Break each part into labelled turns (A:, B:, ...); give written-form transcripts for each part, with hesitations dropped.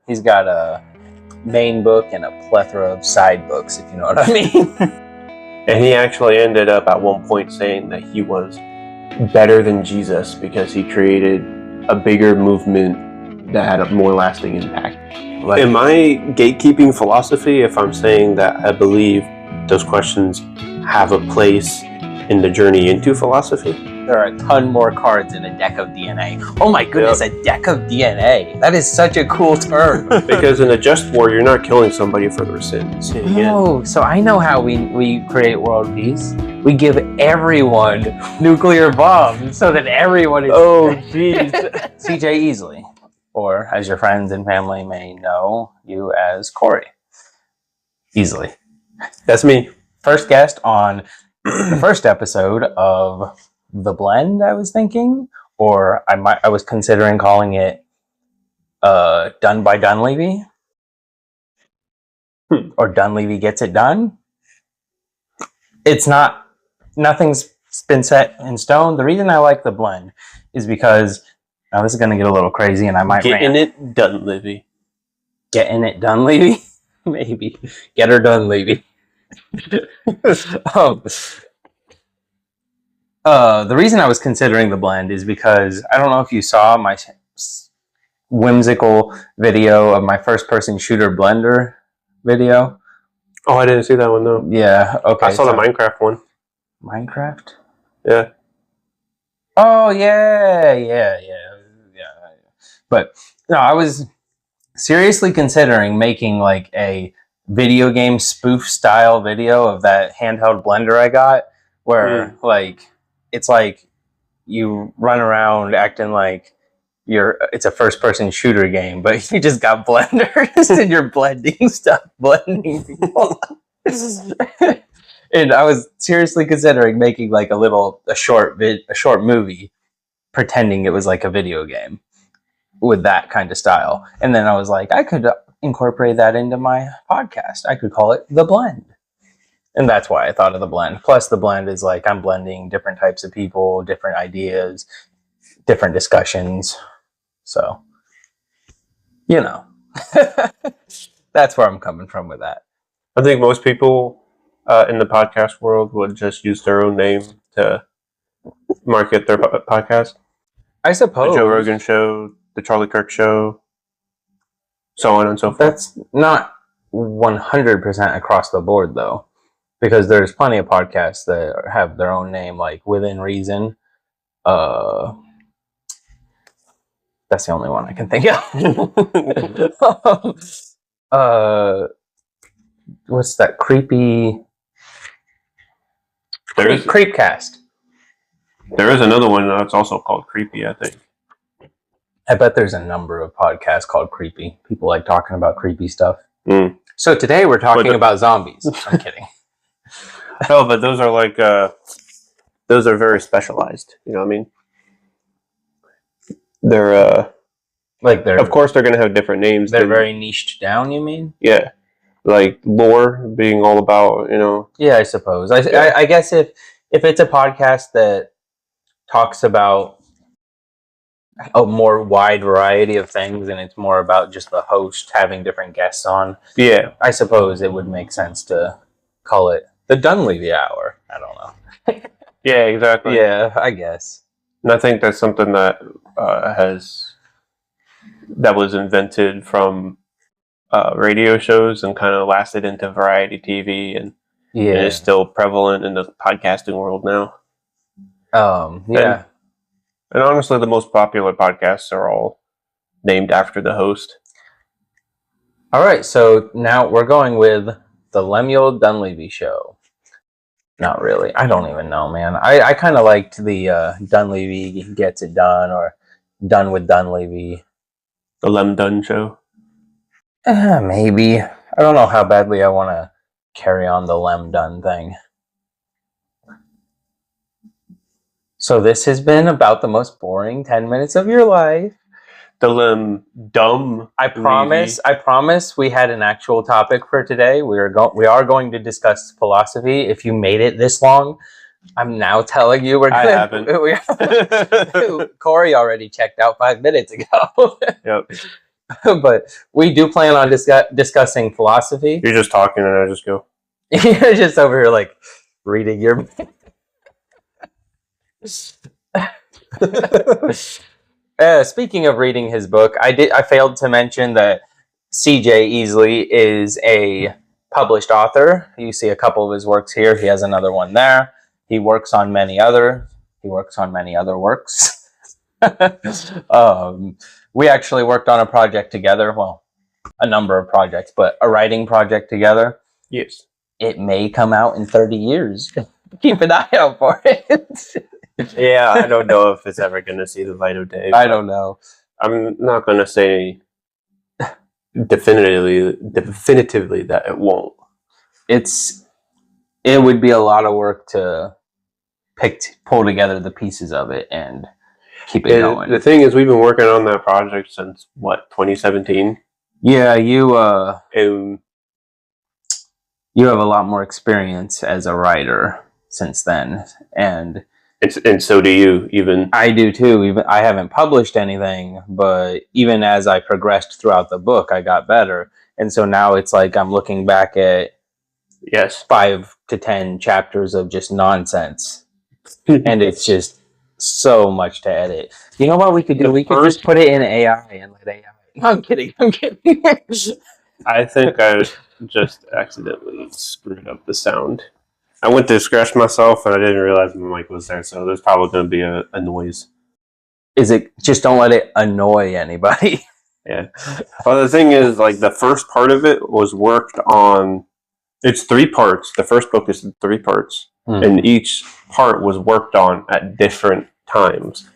A: He's got a main book and a plethora of side books, if you know what I mean.
B: And he actually ended up at one point saying that he was better than Jesus because he created a bigger movement that had a more lasting impact. In my gatekeeping philosophy, if I'm saying that I believe those questions have a place in the journey into philosophy,
A: there are a ton more cards in a deck of DNA. Oh my goodness, a deck of DNA. That is such a cool term.
B: Because in a just war, you're not killing somebody for their sins.
A: Oh, so I know how we create world peace. We give everyone nuclear bombs so that everyone is...
B: Oh, jeez.
A: CJ Easley, or as your friends and family may know you as Corey Easley.
B: That's me.
A: First guest on the first episode of The Blend, I was thinking, or I was considering calling it Done by Dunleavy, or Dunleavy Gets It Done. It's not, nothing's been set in stone. The reason I like The Blend is because, now this is going to get a little crazy and I might
B: Getting it Dunleavy.
A: Getting it Dunleavy? Maybe. Get her Dunleavy. The reason I was considering The Blend is because I don't know if you saw my whimsical video of my first-person shooter blender video.
B: Oh, I didn't see that one though.
A: Yeah, okay.
B: I saw the Minecraft one.
A: Minecraft?
B: Yeah.
A: Oh, yeah. But no, I was seriously considering making like a video game spoof style video of that handheld blender I got, where like it's like you run around acting like it's a first person shooter game, but you just got blenders and you're blending stuff, blending people. And I was seriously considering making like a short movie pretending it was like a video game with that kind of style. And then I was like, I could incorporate that into my podcast. I could call it The Blend. And that's why I thought of The Blend. Plus, The Blend is like I'm blending different types of people, different ideas, different discussions. So, you know, that's where I'm coming from with that.
B: I think most people in the podcast world would just use their own name to market their podcast.
A: I suppose.
B: The Joe Rogan Show, the Charlie Kirk Show, so on and so forth.
A: That's not 100% across the board, though. Because there's plenty of podcasts that have their own name, like Within Reason. That's the only one I can think of. What's that? Creepcast.
B: There is another one that's also called Creepy, I think.
A: I bet there's a number of podcasts called Creepy. People like talking about creepy stuff.
B: Mm.
A: So today we're talking about zombies. I'm kidding.
B: No, but those are like those are very specialized. You know what I mean? They're of course they're gonna have different names.
A: They're very niched down, you mean?
B: Yeah. Like lore being all about, you know.
A: Yeah, I suppose. I guess if it's a podcast that talks about a more wide variety of things and it's more about just the host having different guests on,
B: yeah,
A: I suppose it would make sense to call it the Dunleavy Hour. I don't know.
B: Yeah, exactly.
A: Yeah, I guess.
B: And I think that's something that was invented from radio shows and kind of lasted into variety TV and is still prevalent in the podcasting world now.
A: Yeah.
B: And honestly, the most popular podcasts are all named after the host.
A: All right, so now we're going with the Lemuel Dunleavy Show. Not really. I don't even know, man. I kind of liked the Dunleavy Gets It Done or Done with Dunleavy.
B: The Lem Dun Show?
A: Maybe. I don't know how badly I want to carry on the Lem Dun thing. So this has been about the most boring 10 minutes of your life.
B: The Lem Dumb.
A: I promise we had an actual topic for today. We are going to discuss philosophy. If you made it this long, I'm now telling you
B: I haven't.
A: Corey already checked out 5 minutes ago.
B: Yep.
A: But we do plan on discussing philosophy.
B: You're just talking and I just go.
A: You're just over here like reading your. Speaking of reading his book, I failed to mention that C.J. Easley is a published author. You see a couple of his works here. He has another one there. He works on many other works. We actually worked on a project together. Well, a number of projects, but a writing project together.
B: Yes.
A: It may come out in 30 years. Keep an eye out for it.
B: Yeah, I don't know if it's ever going to see the light of day.
A: I don't know.
B: I'm not going to say definitively that it won't.
A: It would be a lot of work to pull together the pieces of it and keep it going.
B: The thing is, we've been working on that project since, 2017?
A: Yeah, you have a lot more experience as a writer since then, and
B: so do you. Even
A: I do too. Even I haven't published anything, but even as I progressed throughout the book, I got better, and so now it's like I'm looking back at 5 to 10 chapters of just nonsense, and it's just so much to edit. You know what we could do? We could just put it in AI and let AI. I'm kidding.
B: I think I just accidentally screwed up the sound. I went to scratch myself and I didn't realize my mic was there, so there's probably going to be a noise.
A: Is it just don't let it annoy anybody?
B: Yeah. Well, the thing is, like, the first part of it was worked on. It's 3 parts. The first book is 3 parts, and each part was worked on at different times.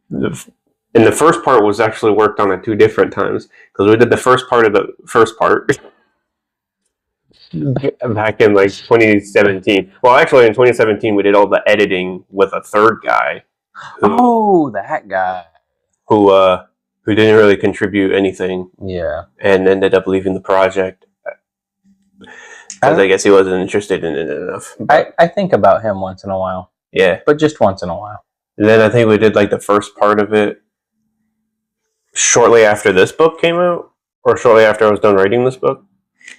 B: And the first part was actually worked on at 2 different times, because we did the first part of the first part back in like 2017. Well, actually, in 2017, we did all the editing with a third guy.
A: That guy
B: who didn't really contribute anything.
A: Yeah,
B: and ended up leaving the project because I guess he wasn't interested in it enough.
A: I think about him once in a while.
B: Yeah,
A: but just once in a while.
B: And then I think we did like the first part of it shortly after this book came out, or shortly after I was done writing this book.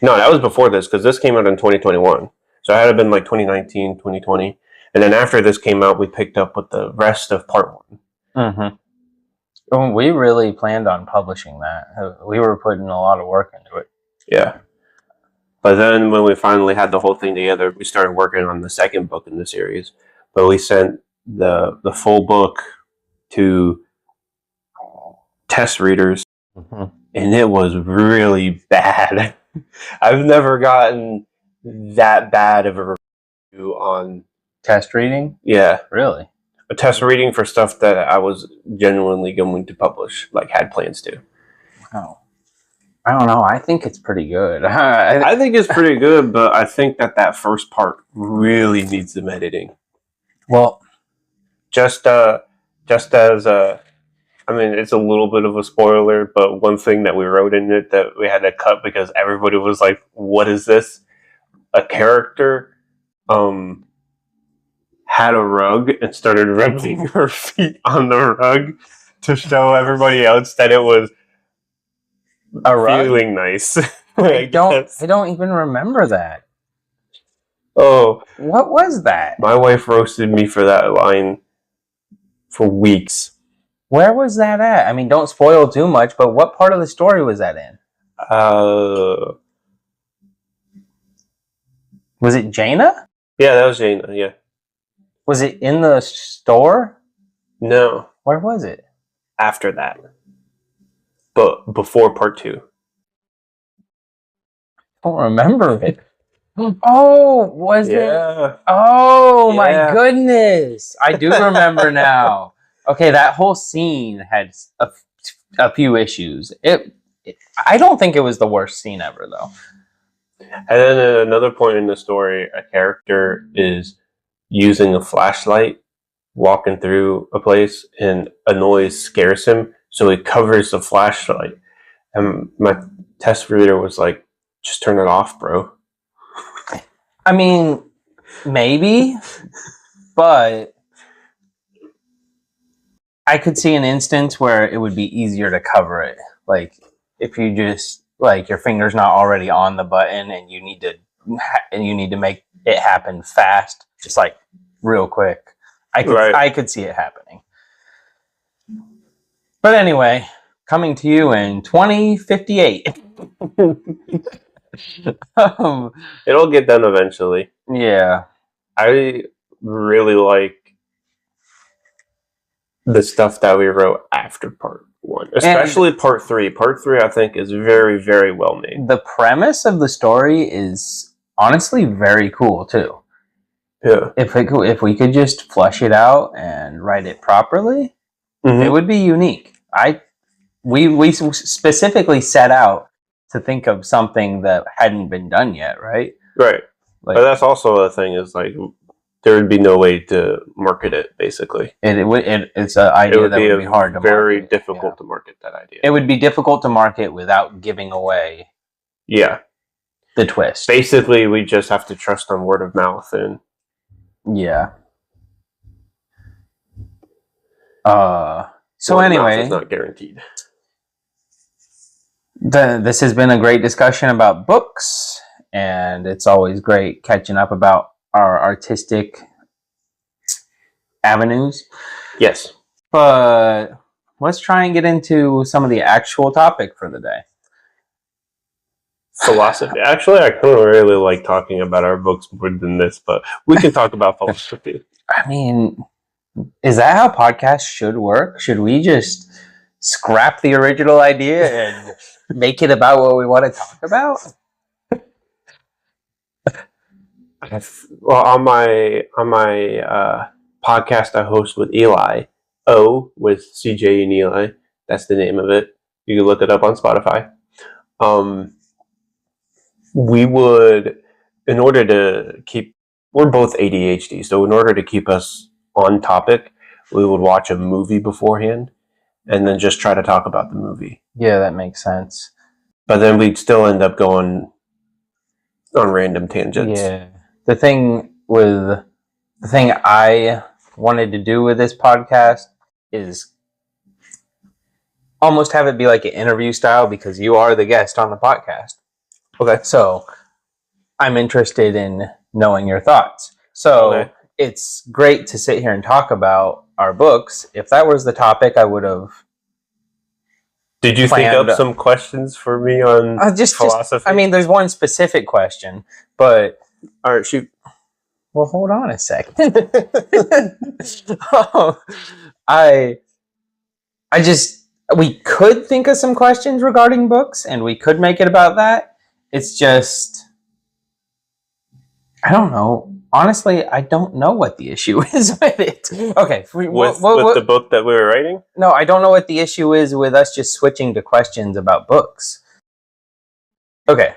B: No, that was before this, because this came out in 2021. So it had to have been like 2019, 2020. And then after this came out, we picked up with the rest of part 1.
A: Well, we really planned on publishing that. We were putting a lot of work into it.
B: Yeah. But then when we finally had the whole thing together, we started working on the second book in the series. But we sent the full book to test readers, and it was really bad. I've never gotten that bad of a review on
A: test reading.
B: Yeah,
A: really,
B: a test reading for stuff that I was genuinely going to publish, like had plans to.
A: Wow. I don't know. I think it's pretty good.
B: I think it's pretty good, but I think that first part really needs some editing.
A: Well,
B: just as I mean, it's a little bit of a spoiler, but one thing that we wrote in it that we had to cut because everybody was like, "What is this?" A character had a rug and started rubbing her feet on the rug to show everybody else that it was
A: a rug?
B: Feeling nice.
A: I don't even remember that.
B: Oh,
A: what was that?
B: My wife roasted me for that line for weeks.
A: Where was that at? I mean, don't spoil too much, but what part of the story was that in? Was it Jaina?
B: Yeah, that was Jaina, yeah.
A: Was it in the store?
B: No.
A: Where was it?
B: After that. But before part 2.
A: I don't remember it. Oh, was it? Oh, my goodness. I do remember now. Okay, that whole scene had a few issues. I don't think it was the worst scene ever, though.
B: And then at another point in the story, a character is using a flashlight, walking through a place, and a noise scares him, so he covers the flashlight. And my test reader was like, "Just turn it off, bro."
A: I mean, maybe, but I could see an instance where it would be easier to cover it Like if you just like your finger's not already on the button and you need to make it happen fast, just like real quick. I could see it happening. But anyway, coming to you in 2058.
B: It'll get done eventually.
A: Yeah.
B: I really like the stuff that we wrote after part 1, especially part 3. Part 3, I think, is very, very well made.
A: The premise of the story is honestly very cool too.
B: Yeah.
A: If we could just flesh it out and write it properly, it would be unique. We specifically set out to think of something that hadn't been done yet, right?
B: Right.
A: Like,
B: but that's also a thing, is like there would be no way to market it, basically.
A: It's an idea that would be hard to market.
B: Very difficult to market that idea.
A: It would be difficult to market without giving away the twist.
B: Basically, we just have to trust on word of mouth and
A: so anyway,
B: it's not guaranteed.
A: This has been a great discussion about books, and it's always great catching up about our artistic avenues.
B: Yes.
A: But let's try and get into some of the actual topic for the day.
B: Philosophy. Actually, I kind of really like talking about our books more than this, but we can talk about philosophy.
A: I mean, is that how podcasts should work? Should we just scrap the original idea and make it about what we want to talk about?
B: Well, on my podcast I host with Easley, with CJ and Eli, that's the name of it. You can look it up on Spotify. We would, in order to keep, we're both ADHD, so in order to keep us on topic, we would watch a movie beforehand and then just try to talk about the movie.
A: Yeah, that makes sense.
B: But then we'd still end up going on random tangents.
A: Yeah. The thing I wanted to do with this podcast is almost have it be like an interview style, because you are the guest on the podcast.
B: Okay.
A: So I'm interested in knowing your thoughts. So it's great to sit here and talk about our books. If that was the topic, I would have.
B: Did you think up some questions for me on philosophy?
A: I mean, there's one specific question, but
B: all right, shoot.
A: Well, hold on a second. We could think of some questions regarding books, and we could make it about that. It's just, I don't know. Honestly, I don't know what the issue is with it. Okay.
B: With the book that we were writing?
A: No, I don't know what the issue is with us just switching to questions about books. Okay.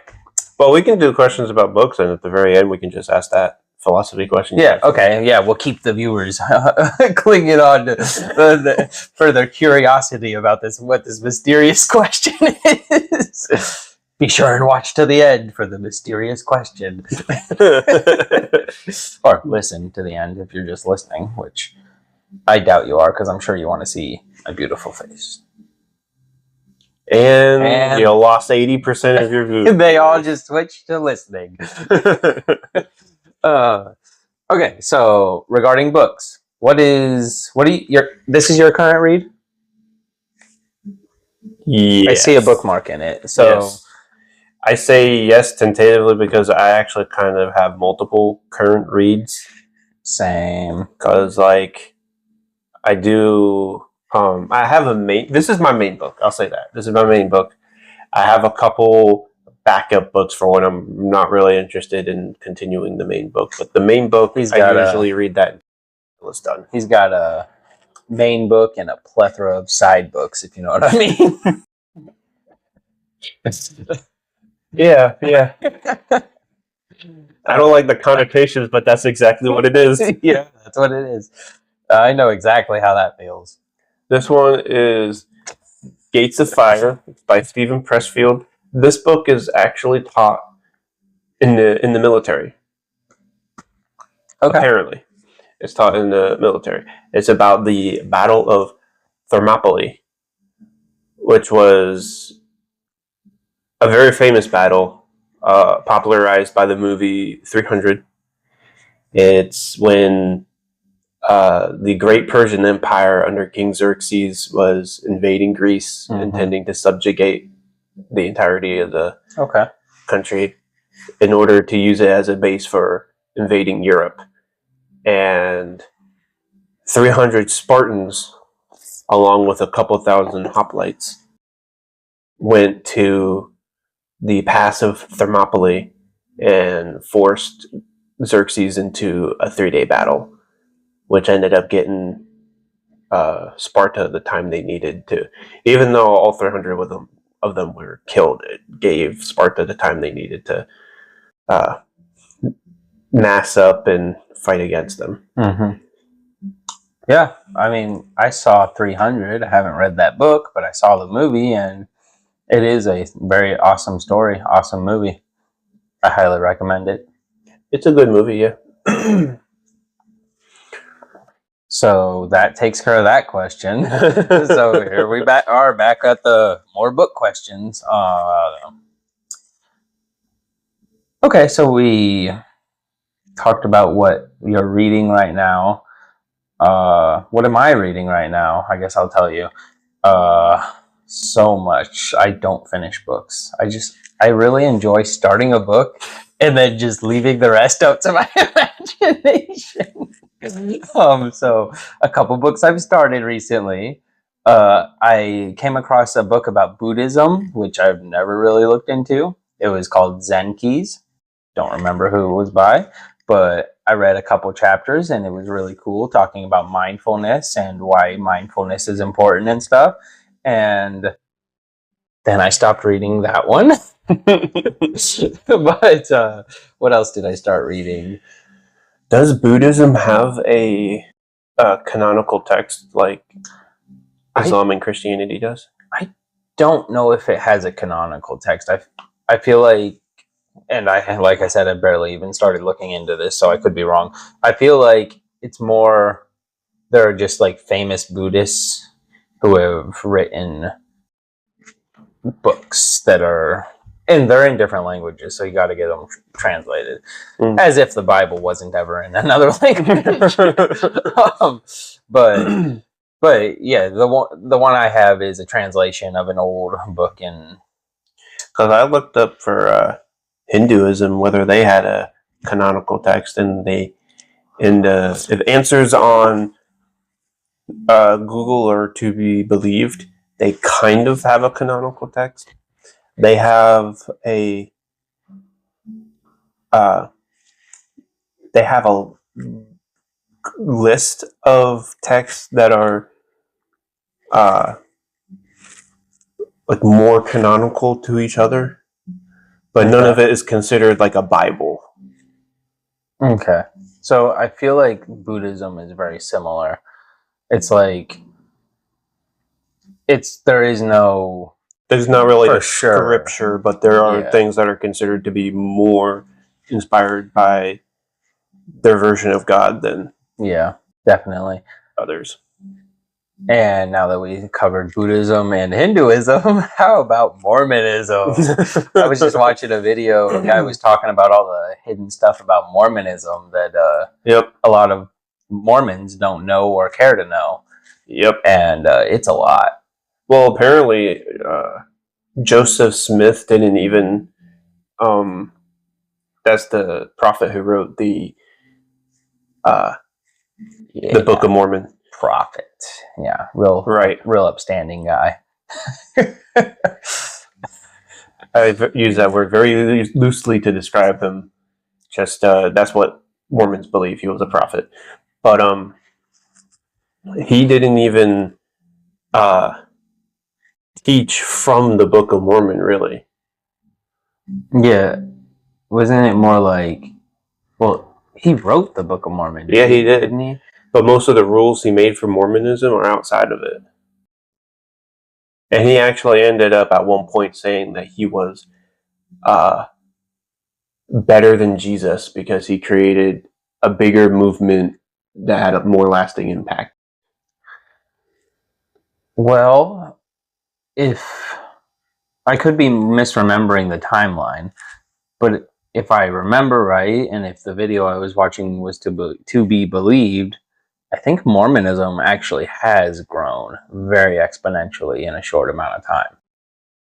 B: Well, we can do questions about books, and at the very end, we can just ask that philosophy question.
A: Yeah, okay. Yeah, we'll keep the viewers clinging on to for their curiosity about what this mysterious question is. Be sure and watch to the end for the mysterious question. Or listen to the end if you're just listening, which I doubt you are, because I'm sure you want to see a beautiful face.
B: And you lost 80% of your views.
A: They all just switched to listening. Okay, so regarding books, this is your current read?
B: Yes.
A: I see a bookmark in it. So
B: yes. I say yes tentatively because I actually kind of have multiple current reads.
A: Same.
B: Because like I do I have this is my main book. I'll say that. This is my main book. I have a couple backup books for when I'm not really interested in continuing the main book. But the main book, I usually read that until it's done.
A: He's got a main book and a plethora of side books, if you know what I mean.
B: Yeah. I don't like the connotations, but that's exactly what it is.
A: Yeah, that's what it is. I know exactly how that feels.
B: This one is Gates of Fire by Stephen Pressfield. This book is actually taught in the military.
A: Okay.
B: Apparently, it's taught in the military. It's about the Battle of Thermopylae, which was a very famous battle, popularized by the movie 300. It's when the Great Persian Empire under King Xerxes was invading Greece, intending to subjugate the entirety of the country in order to use it as a base for invading Europe. And 300 Spartans, along with a couple thousand hoplites, went to the pass of Thermopylae and forced Xerxes into a 3-day battle, which ended up getting Sparta the time they needed to. Even though all 300 of them were killed, it gave Sparta the time they needed to mass up and fight against them.
A: Yeah, I mean, I saw 300. I haven't read that book, but I saw the movie, and it is a very awesome story, awesome movie. I highly recommend it.
B: It's a good movie, yeah.
A: So that takes care of that question. So here we are back at the more book questions. Okay, so we talked about what you're reading right now. What am I reading right now? I guess I'll tell you. So much. I don't finish books. I really enjoy starting a book and then just leaving the rest up to my imagination. So a couple books I've started recently. I came across a book about Buddhism, which I've never really looked into. It was called Zen Keys. Don't remember who it was by, but I read a couple chapters and it was really cool, talking about mindfulness and why mindfulness is important and stuff. And then I stopped reading that one. But what else did I start reading?
B: Does Buddhism have a canonical text like Islam and Christianity does?
A: I don't know if it has a canonical text. I feel like, and like I said, I barely even started looking into this, so I could be wrong. I feel like it's more, there are just like famous Buddhists who have written books that are, and they're in different languages, so you got to get them translated, as if the Bible wasn't ever in another language. But yeah, the one I have is a translation of an old book in.
B: Because I looked up for Hinduism whether they had a canonical text, and it answers on Google or To Be Believed. They kind of have a canonical text. They have a list of texts that are like more canonical to each other, but none of it is considered like a Bible.
A: Okay, so I feel like Buddhism is very similar. It's like there's not really a scripture, but there are things that are considered to be more inspired by their version of God than definitely others. And now that we covered Buddhism and Hinduism, how about Mormonism? I was just watching a video. A guy was talking about all the hidden stuff about Mormonism that a lot of Mormons don't know or care to know. And it's a lot.
B: Well, apparently, Joseph Smith didn't even. That's the prophet who wrote the Book of Mormon.
A: Prophet, real upstanding guy.
B: I use that word very loosely to describe him. Just that's what Mormons believe. He was a prophet, but he didn't even teach from the Book of Mormon, really.
A: Yeah, wasn't it more like? Well, he wrote the Book of Mormon.
B: Yeah, he did, didn't he? But most of the rules he made for Mormonism are outside of it. And he actually ended up at one point saying that he was better than Jesus because he created a bigger movement that had a more lasting impact.
A: Well, if I could be misremembering the timeline, but if I remember right, and if the video I was watching was to be believed, I think Mormonism actually has grown very exponentially in a short amount of time.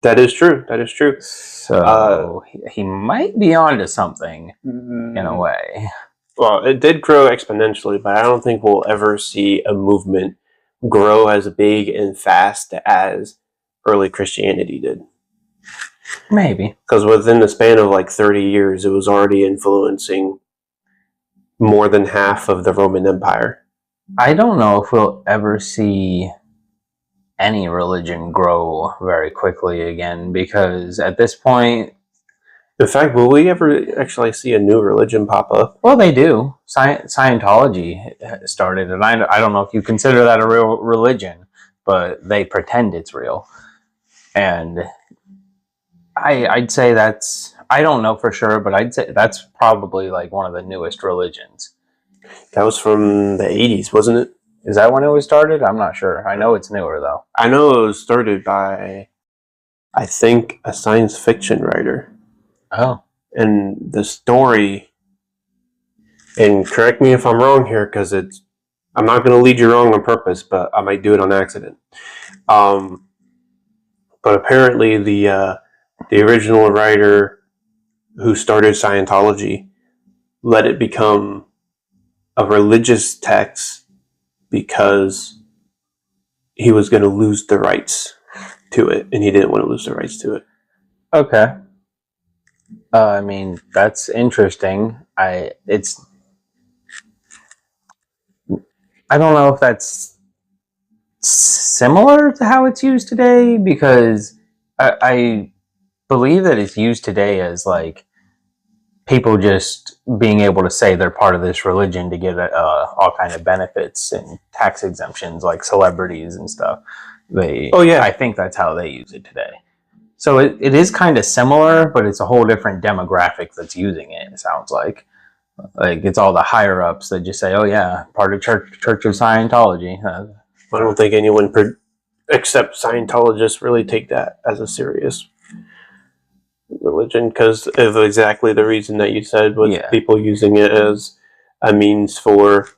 B: That is true. That is true.
A: So he might be onto something in a way.
B: Well, it did grow exponentially, but I don't think we'll ever see a movement grow as big and fast as early Christianity did.
A: Maybe.
B: Because within the span of like 30 years, it was already influencing more than half of the Roman Empire.
A: I don't know if we'll ever see any religion grow very quickly again, because at this point...
B: In fact, will we ever actually see a new religion pop up?
A: Well, they do. Scientology started, and I don't know if you consider that a real religion, but they pretend it's real. And I'd say that's... I don't know for sure, but I'd say that's probably like one of the newest religions.
B: That was from the 80s, wasn't it?
A: Is that when it was started? I'm not sure. I know it's newer, though.
B: I know it was started by, I think, a science fiction writer.
A: Oh.
B: And the story, and correct me if I'm wrong here, because I'm not going to lead you wrong on purpose, but I might do it on accident. But apparently the original writer who started Scientology let it become a religious text because he was going to lose the rights to it, and he didn't want to lose the rights to it.
A: Okay. I mean, that's interesting. I don't know if that's similar to how it's used today, because I believe that it's used today as like people just being able to say they're part of this religion to get all kind of benefits and tax exemptions, like celebrities and stuff. I think that's how they use it today. So it is kind of similar, but it's a whole different demographic that's using it, it sounds like. Like, it's all the higher-ups that just say, oh yeah, part of Church of Scientology.
B: I don't think anyone except Scientologists really take that as a serious religion, because of exactly the reason that you said, with people using it as a means for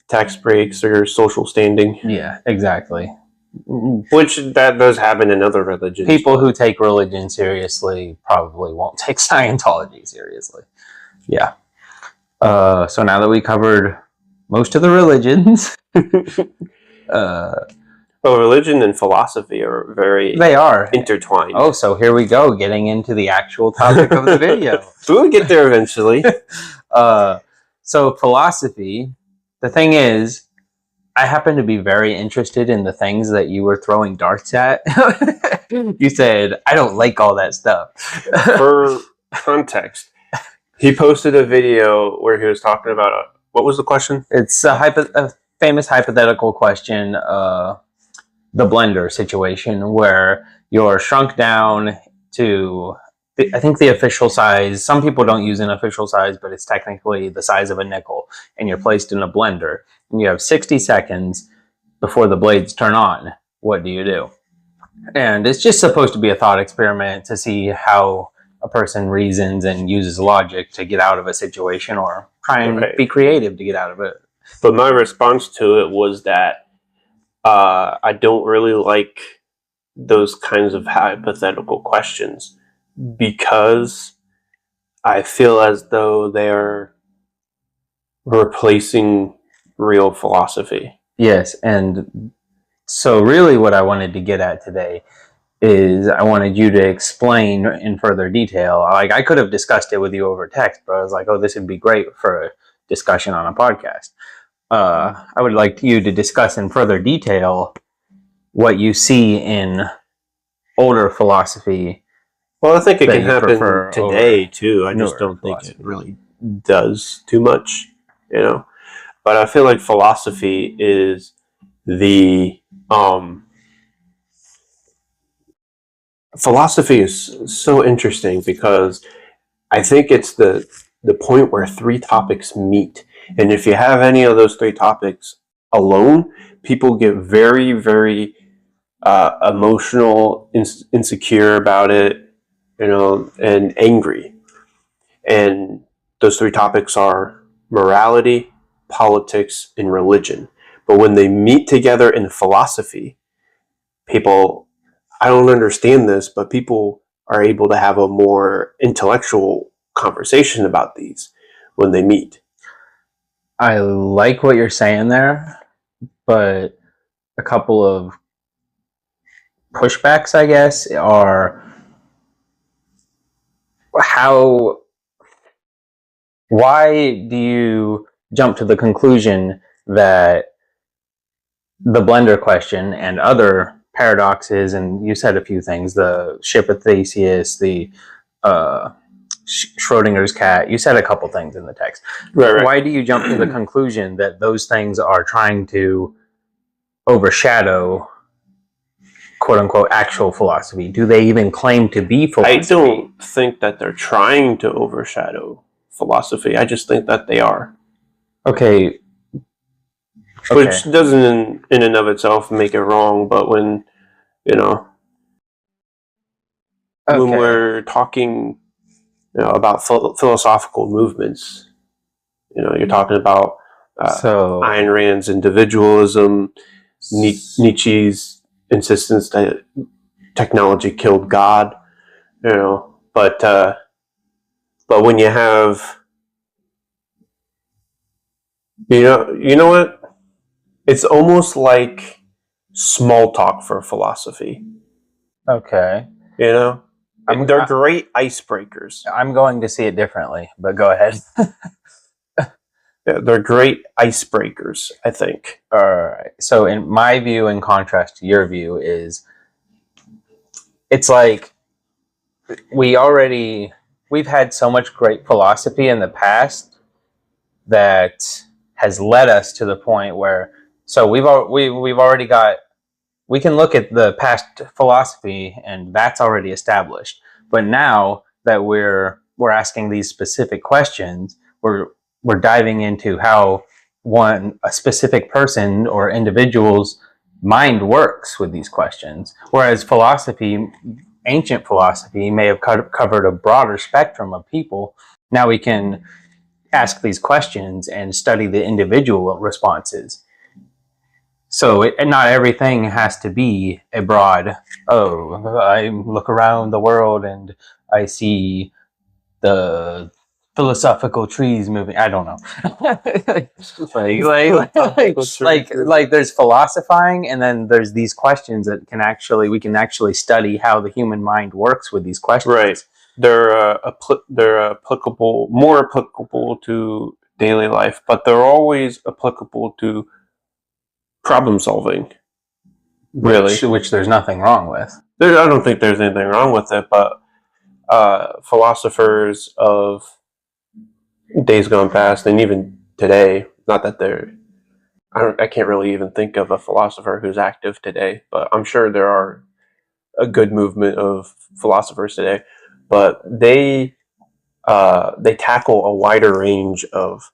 B: tax breaks or social standing.
A: Yeah, exactly.
B: Which that does happen in other religions.
A: People who take religion seriously probably won't take Scientology seriously. Yeah. So now that we covered most of the religions,
B: well, religion and philosophy are intertwined.
A: Oh, so here we go, getting into the actual topic of the video.
B: We'll get there eventually.
A: So philosophy, the thing is, I happen to be very interested in the things that you were throwing darts at. You said, I don't like all that stuff.
B: For context, he posted a video where he was talking about, what was the question?
A: It's a famous hypothetical question, the blender situation, where you're shrunk down to, I think, the official size. Some people don't use an official size, but it's technically the size of a nickel, and you're placed in a blender. And you have 60 seconds before the blades turn on. What do you do? And it's just supposed to be a thought experiment to see how a person reasons and uses logic to get out of a situation, or try and be creative to get out of it.
B: But my response to it was that I don't really like those kinds of hypothetical questions, because I feel as though they're replacing real philosophy.
A: Yes, and so really what I wanted to get at today is I wanted you to explain in further detail. Like, I could have discussed it with you over text, but I was like, oh, this would be great for a discussion on a podcast. I would like you to discuss in further detail what you see in older philosophy.
B: Well, I think it can happen today too. I just don't think it really does too much, you know. But I feel like philosophy is philosophy is so interesting, because I think it's the point where three topics meet. And if you have any of those three topics alone, people get very, very emotional, insecure about it, and angry. And those three topics are morality, politics, and religion. But when they meet together in philosophy, people, I don't understand this, but people are able to have a more intellectual conversation about these when they meet.
A: I like what you're saying there, but a couple of pushbacks, I guess, are why do you jump to the conclusion that the blender question and other paradoxes, and you said a few things, the ship of Theseus, the Schrodinger's cat, you said a couple things in the text.
B: Right.
A: Why do you jump to the conclusion that those things are trying to overshadow quote unquote actual philosophy? Do they even claim to be philosophy?
B: I don't think that they're trying to overshadow philosophy. I just think that they are.
A: Okay.
B: Which doesn't in and of itself make it wrong, but when when we're talking about philosophical movements, you're talking about Ayn Rand's individualism, Nietzsche's insistence that technology killed God, but when you have, you know what? It's almost like small talk for philosophy.
A: Okay.
B: They're great icebreakers.
A: I'm going to see it differently, but go ahead.
B: Yeah, they're great icebreakers, I think.
A: All right. So in my view, in contrast to your view, is it's like we've had so much great philosophy in the past that has led us to the point where we've already got, we can look at the past philosophy and that's already established. But now that we're asking these specific questions, we're diving into how a specific person or individual's mind works with these questions. Whereas ancient philosophy may have covered a broader spectrum of people. Now we can ask these questions and study the individual responses. So not everything has to be a broad, I look around the world and I see the philosophical trees moving. I don't know. like there's philosophizing, and then there's these questions that we can actually study how the human mind works with these questions.
B: Right. They're more applicable to daily life, but they're always applicable to problem solving. Really,
A: which there's nothing wrong with.
B: I don't think there's anything wrong with it, but philosophers of days gone past, and even today, not that I can't really even think of a philosopher who's active today, but I'm sure there are a good movement of philosophers today, but they tackle a wider range of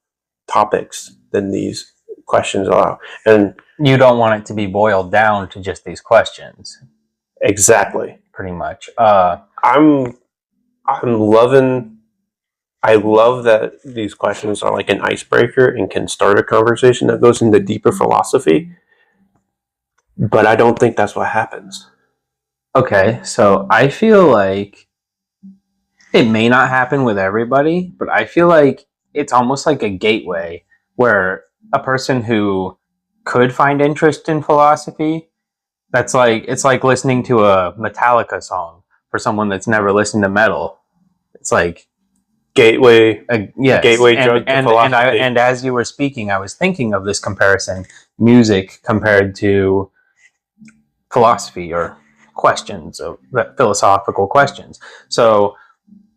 B: topics than these questions allow. And
A: you don't want it to be boiled down to just these questions.
B: Exactly.
A: Pretty much.
B: I love that these questions are like an icebreaker and can start a conversation that goes into deeper philosophy. But I don't think that's what happens.
A: Okay, so I feel like it may not happen with everybody, but I feel like it's almost like a gateway where a person who could find interest in philosophy, it's like listening to a Metallica song for someone that's never listened to metal. It's like
B: gateway
A: drug to philosophy. And as you were speaking, I was thinking of this comparison: music compared to philosophy or questions, of philosophical questions. So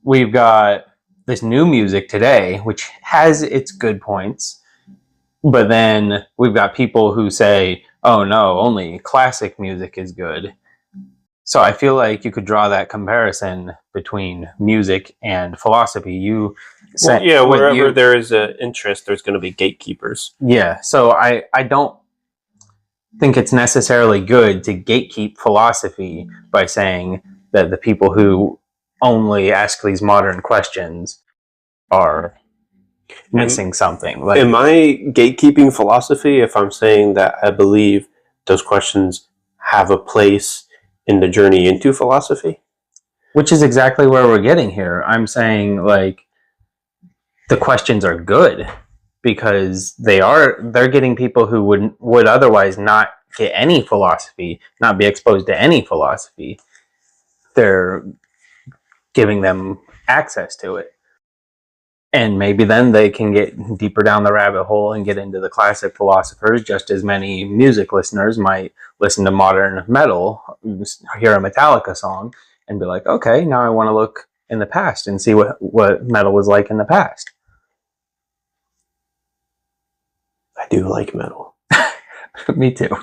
A: we've got this new music today, which has its good points, but then we've got people who say, oh no, only classic music is good. So I feel like you could draw that comparison between music and philosophy.
B: Wherever there is an interest, there's going to be gatekeepers.
A: Yeah, so I don't think it's necessarily good to gatekeep philosophy by saying that the people who only ask these modern questions are missing something. Like,
B: am I gatekeeping philosophy if I'm saying that I believe those questions have a place in the journey into philosophy?
A: which is exactly where we're getting here. I'm saying, like, the questions are good because they're getting people who would otherwise not get any philosophy, not be exposed to any philosophy. They're giving them access to it. And maybe then they can get deeper down the rabbit hole and get into the classic philosophers, just as many music listeners might listen to modern metal, hear a Metallica song, and be like, okay, now I want to look in the past and see what metal was like in the past.
B: I do like metal.
A: Me too.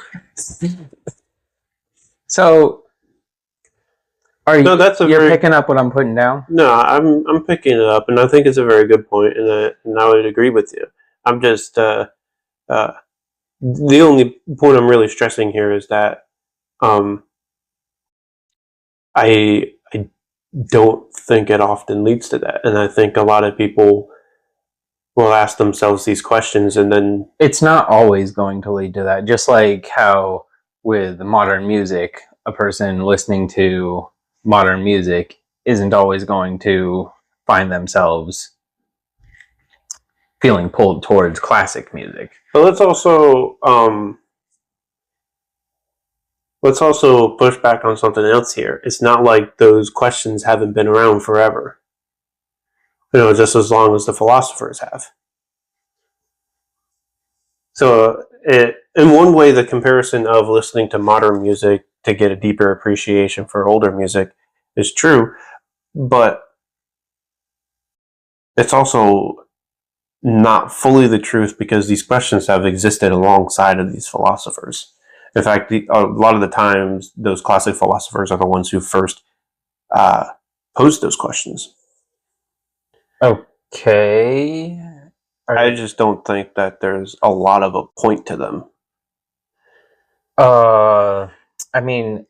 A: So,
B: No, that's
A: you're picking up what I'm putting down?
B: No, I'm picking it up, and I think it's a very good point, and I would agree with you. I'm just the only point I'm really stressing here is that I don't think it often leads to that, and I think a lot of people will ask themselves these questions, and then
A: it's not always going to lead to that. Just like how with modern music, a person listening to modern music isn't always going to find themselves feeling pulled towards classic music.
B: But let's also push back on something else here. It's not like those questions haven't been around forever. Just as long as the philosophers have. So, in one way, the comparison of listening to modern music to get a deeper appreciation for older music is true, but it's also not fully the truth because these questions have existed alongside of these philosophers. In fact, a lot of the times, those classic philosophers are the ones who first posed those questions.
A: Okay.
B: I just don't think that there's a lot of a point to them.
A: I mean,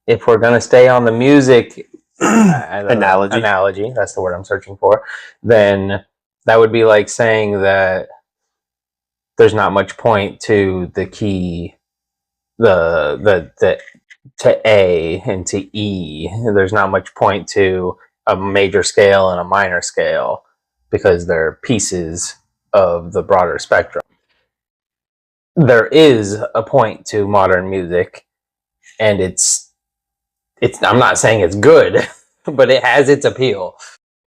A: if we're going to stay on the music analogy, that's the word I'm searching for, then that would be like saying that there's not much point to the key, the to A and to E. There's not much point to a major scale and a minor scale because they're pieces of the broader spectrum. There is a point to modern music, and it's I'm not saying it's good, but it has its appeal.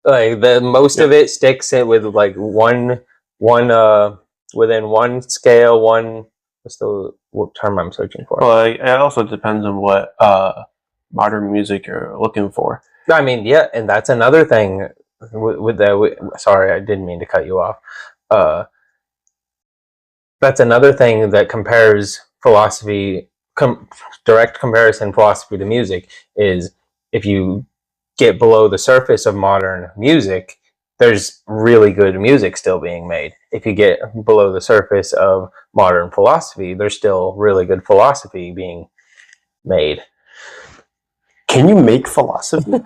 A: Like the most of it sticks it with like one within one scale, what's the term I'm searching for?
B: Well, it also depends on what modern music you're looking for.
A: I mean, yeah, and that's another thing with that. Sorry, I didn't mean to cut you off. That's another thing that compares philosophy, direct comparison philosophy to music is if you get below the surface of modern music, there's really good music still being made. If you get below the surface of modern philosophy, there's still really good philosophy being made.
B: Can you make philosophy?
A: No,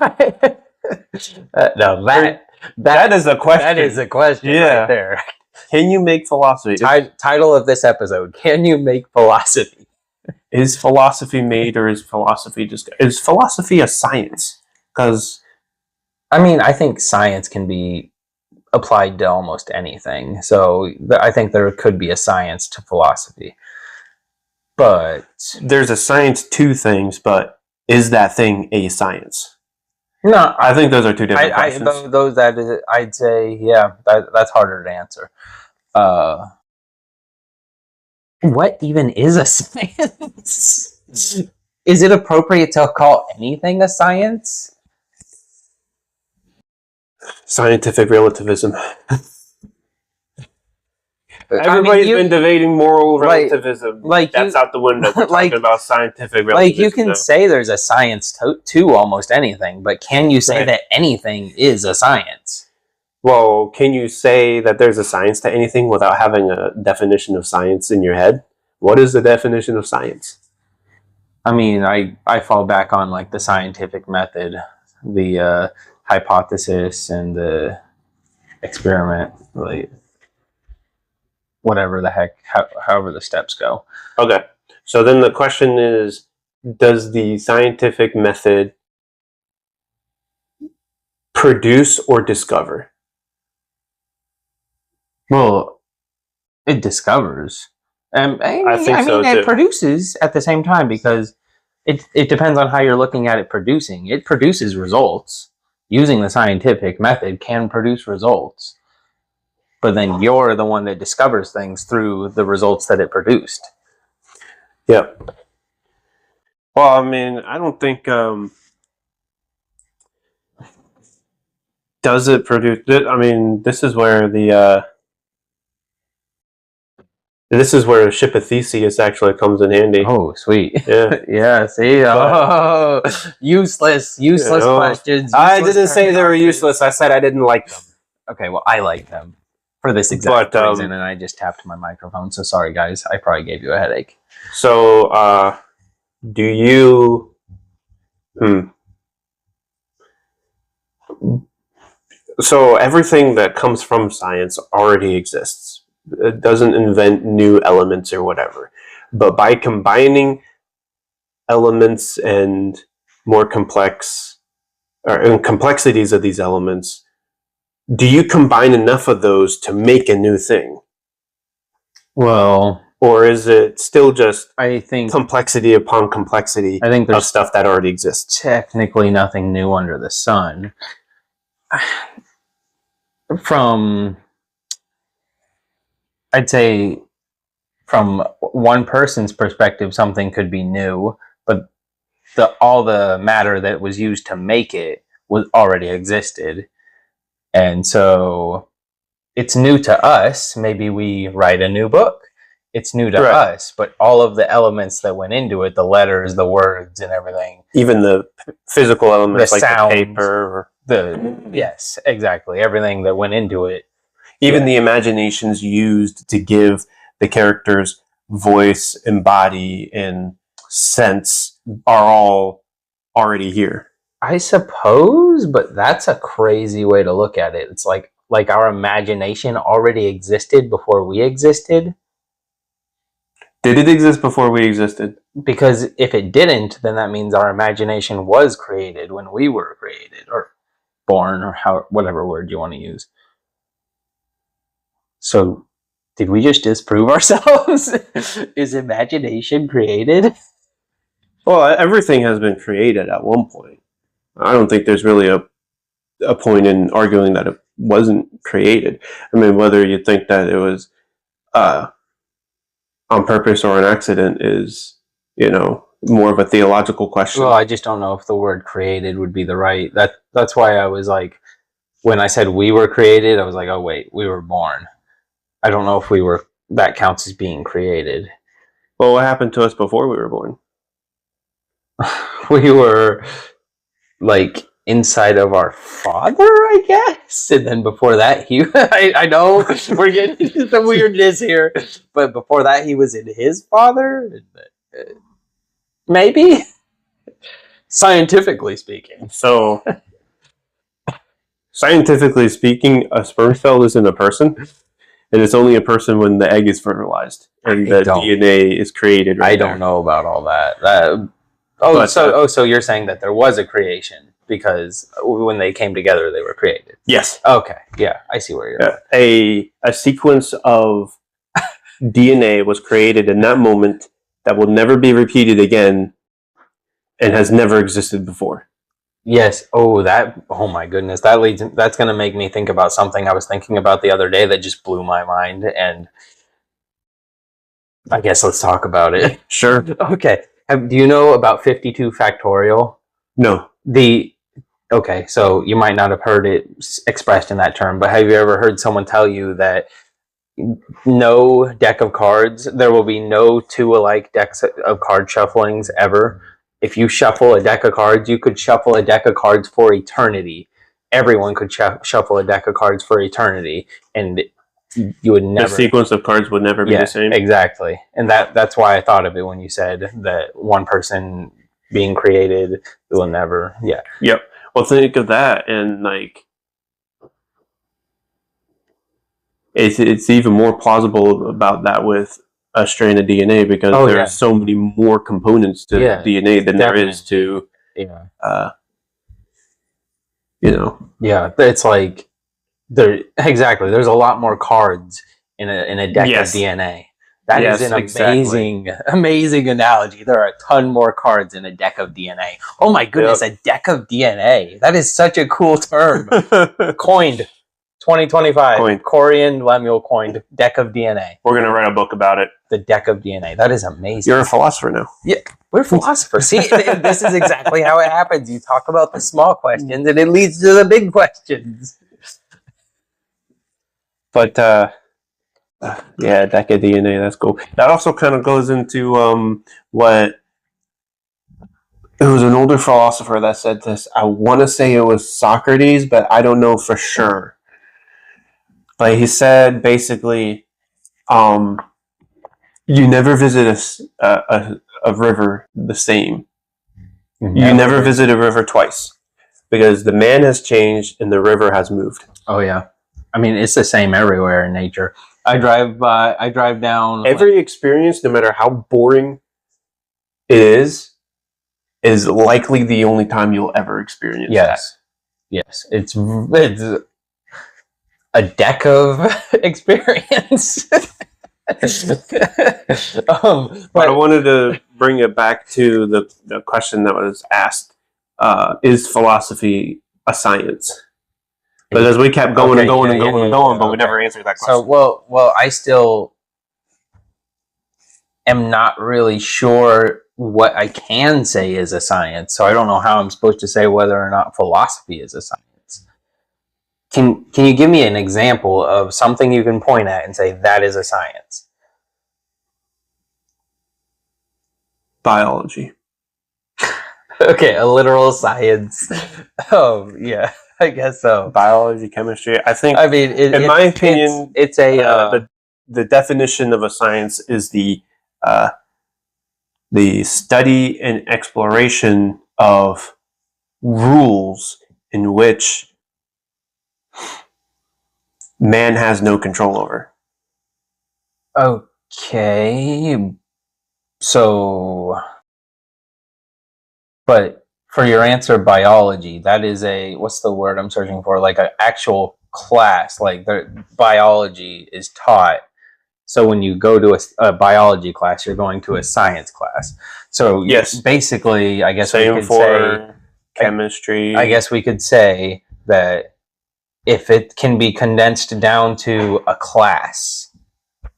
A: that is a question. That is a question right there.
B: Can you make philosophy?
A: Title of this episode: Can you make philosophy?
B: Is philosophy made, or is philosophy a science? Because
A: I mean, I think science can be applied to almost anything. So I think there could be a science to philosophy. But
B: there's a science to things, but is that thing a science?
A: No,
B: I think those are two different questions.
A: I'd say, yeah, that's harder to answer. What even is a science? Is it appropriate to call anything a science?
B: Scientific relativism. Everybody's been debating moral relativism. That's out the window. We're talking about scientific relativism.
A: Like, you can say there's a science to almost anything, but can you say that anything is a science?
B: Well, can you say that there's a science to anything without having a definition of science in your head? What is the definition of science?
A: I mean, I fall back on like the scientific method, the hypothesis and the experiment, like whatever the heck, however the steps go.
B: Okay. So then the question is, does the scientific method produce or discover?
A: Well, it discovers.
B: I think so,
A: it
B: too.
A: produces at the same time because it depends on how you're looking at it producing. It produces results. Using the scientific method can produce results. But then you're the one that discovers things through the results that it produced.
B: Yep. Well, I mean, I don't think does it produce? I mean, this is where the ship of Theseus actually comes in handy.
A: Oh, sweet.
B: Yeah.
A: Yeah, see? Oh, useless questions.
B: I didn't say they were useless. I said I didn't like them.
A: Okay, well, I like them for this exact reason, and I just tapped my microphone. So sorry, guys. I probably gave you a headache.
B: So, do you... So everything that comes from science already exists. It doesn't invent new elements or whatever. But by combining elements and more complex or complexities of these elements, do you combine enough of those to make a new thing?
A: Well,
B: or is it still just
A: I think
B: complexity upon complexity of stuff that already exists?
A: Technically nothing new under the sun. I'd say from one person's perspective, something could be new, but all the matter that was used to make it was already existed. And so it's new to us. Maybe we write a new book. It's new to us, but all of the elements that went into it, the letters, the words, and everything.
B: Even the physical elements, like sounds, the paper.
A: Yes, exactly. Everything that went into it.
B: Even the imaginations used to give the characters voice and body and sense are all already here.
A: I suppose, but that's a crazy way to look at it. It's like our imagination already existed before we existed.
B: Did it exist before we existed?
A: Because if it didn't, then that means our imagination was created when we were created, or born, or whatever word you want to use. So, did we just disprove ourselves? Is imagination created?
B: Well, everything has been created at one point. I don't think there's really a point in arguing that it wasn't created. I mean, whether you think that it was on purpose or an accident is, more of a theological question.
A: Well, I just don't know if the word created would be the right. That's why I was like, when I said we were created, I was like, oh wait, we were born. I don't know if that counts as being created.
B: Well, what happened to us before we were born?
A: We were like inside of our father, I guess. And then before that, I know we're getting into the weirdness here, but before that, he was in his father. Maybe, scientifically speaking.
B: So, scientifically speaking, a sperm cell isn't a person, and it's only a person when the egg is fertilized and the DNA is created.
A: I don't know about all that. So you're saying that there was a creation because when they came together, they were created.
B: Yes.
A: Okay. Yeah, I see where you're at.
B: A sequence of DNA was created in that moment that will never be repeated again and has never existed before.
A: Yes. Oh my goodness. That's going to make me think about something I was thinking about the other day that just blew my mind. And I guess let's talk about it.
B: Sure.
A: Okay. Do you know about 52 factorial?
B: No.
A: Okay, so you might not have heard it expressed in that term, but have you ever heard someone tell you that no deck of cards, there will be no two alike decks of card shufflings ever? If you shuffle a deck of cards, you could shuffle a deck of cards for eternity. Everyone could shuffle a deck of cards for eternity. And you would never.
B: The sequence of cards would never be the same.
A: Exactly, and that's why I thought of it when you said that one person being created will never. Yeah.
B: Yep. Well, think of that, and like, it's even more plausible about that with a strand of DNA because there's so many more components to DNA than there is to. Yeah.
A: Yeah, it's like there's a lot more cards in a deck of DNA. That is an amazing analogy. There are a ton more cards in a deck of DNA. Oh my goodness, a deck of DNA. That is such a cool term. Coined 2025. Corian Lemuel coined deck of DNA.
B: We're going to write a book about it.
A: The deck of DNA. That is amazing.
B: You're a philosopher now.
A: Yeah, we're philosophers. See, this is exactly how it happens. You talk about the small questions and it leads to the big questions. But,
B: yeah, deck of DNA, that's cool. That also kind of goes into what... It was an older philosopher that said this. I want to say it was Socrates, but I don't know for sure. But he said, basically, you never visit a river the same. You never visit a river twice. Because the man has changed and the river has moved.
A: Oh, yeah. I mean, it's the same everywhere in nature. I drive down...
B: Every experience, no matter how boring it is likely the only time you'll ever experience that.
A: Yes. It's a deck of experience.
B: But I wanted to bring it back to the question that was asked. Is philosophy a science? Because we kept going and going, but we never answered that question.
A: So, well, I still am not really sure what I can say is a science. So I don't know how I'm supposed to say whether or not philosophy is a science. Can you give me an example of something you can point at and say that is a science?
B: Biology.
A: Okay, a literal science. Oh, yeah, I guess so.
B: Biology, chemistry. I think.
A: I mean,
B: in my opinion,
A: it's a
B: the definition of a science is the study and exploration of rules in which man has no control over.
A: Okay. So, but for your answer, biology, that is what's the word I'm searching for? Like an actual class, like biology is taught. So when you go to a biology class, you're going to a science class. So
B: yes,
A: basically, I guess
B: same
A: we could
B: for chemistry.
A: I guess we could say that if it can be condensed down to a class,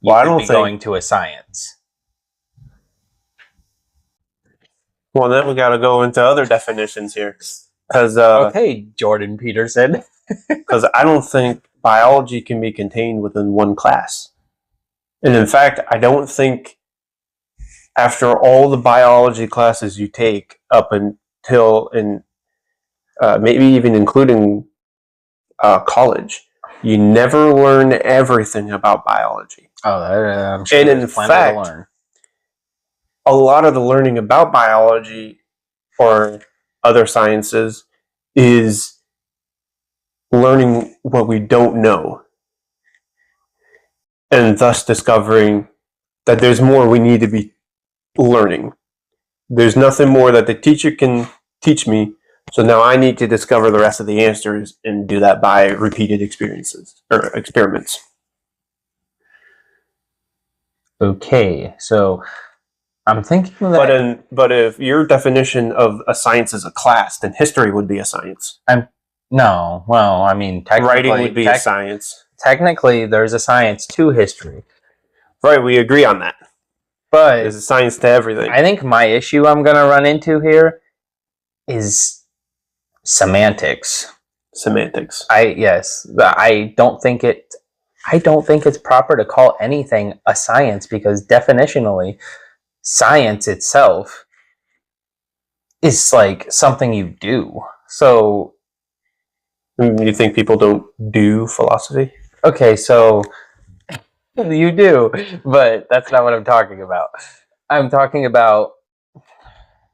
A: I don't think going to a science.
B: Well, then we got to go into other definitions here, because
A: okay, Jordan Peterson.
B: Because I don't think biology can be contained within one class, and in fact, I don't think after all the biology classes you take up until maybe even including college, you never learn everything about biology.
A: Oh, I'm sure.
B: And in fact, a lot of the learning about biology or other sciences is learning what we don't know, and thus discovering that there's more we need to be learning. There's nothing more that the teacher can teach me, so now I need to discover the rest of the answers and do that by repeated experiences or experiments.
A: Okay, so I'm thinking that...
B: But if your definition of a science is a class, then history would be a science.
A: No, well, I mean, technically...
B: Writing would be a science.
A: Technically, there's a science to history.
B: Right, we agree on that. But there's a science to everything.
A: I think my issue I'm going to run into here is semantics.
B: Semantics.
A: I don't think it's proper to call anything a science, because definitionally, science itself is like something you do. So
B: you think people don't do philosophy?
A: Okay, so You do, but that's not what I'm talking about. I'm talking about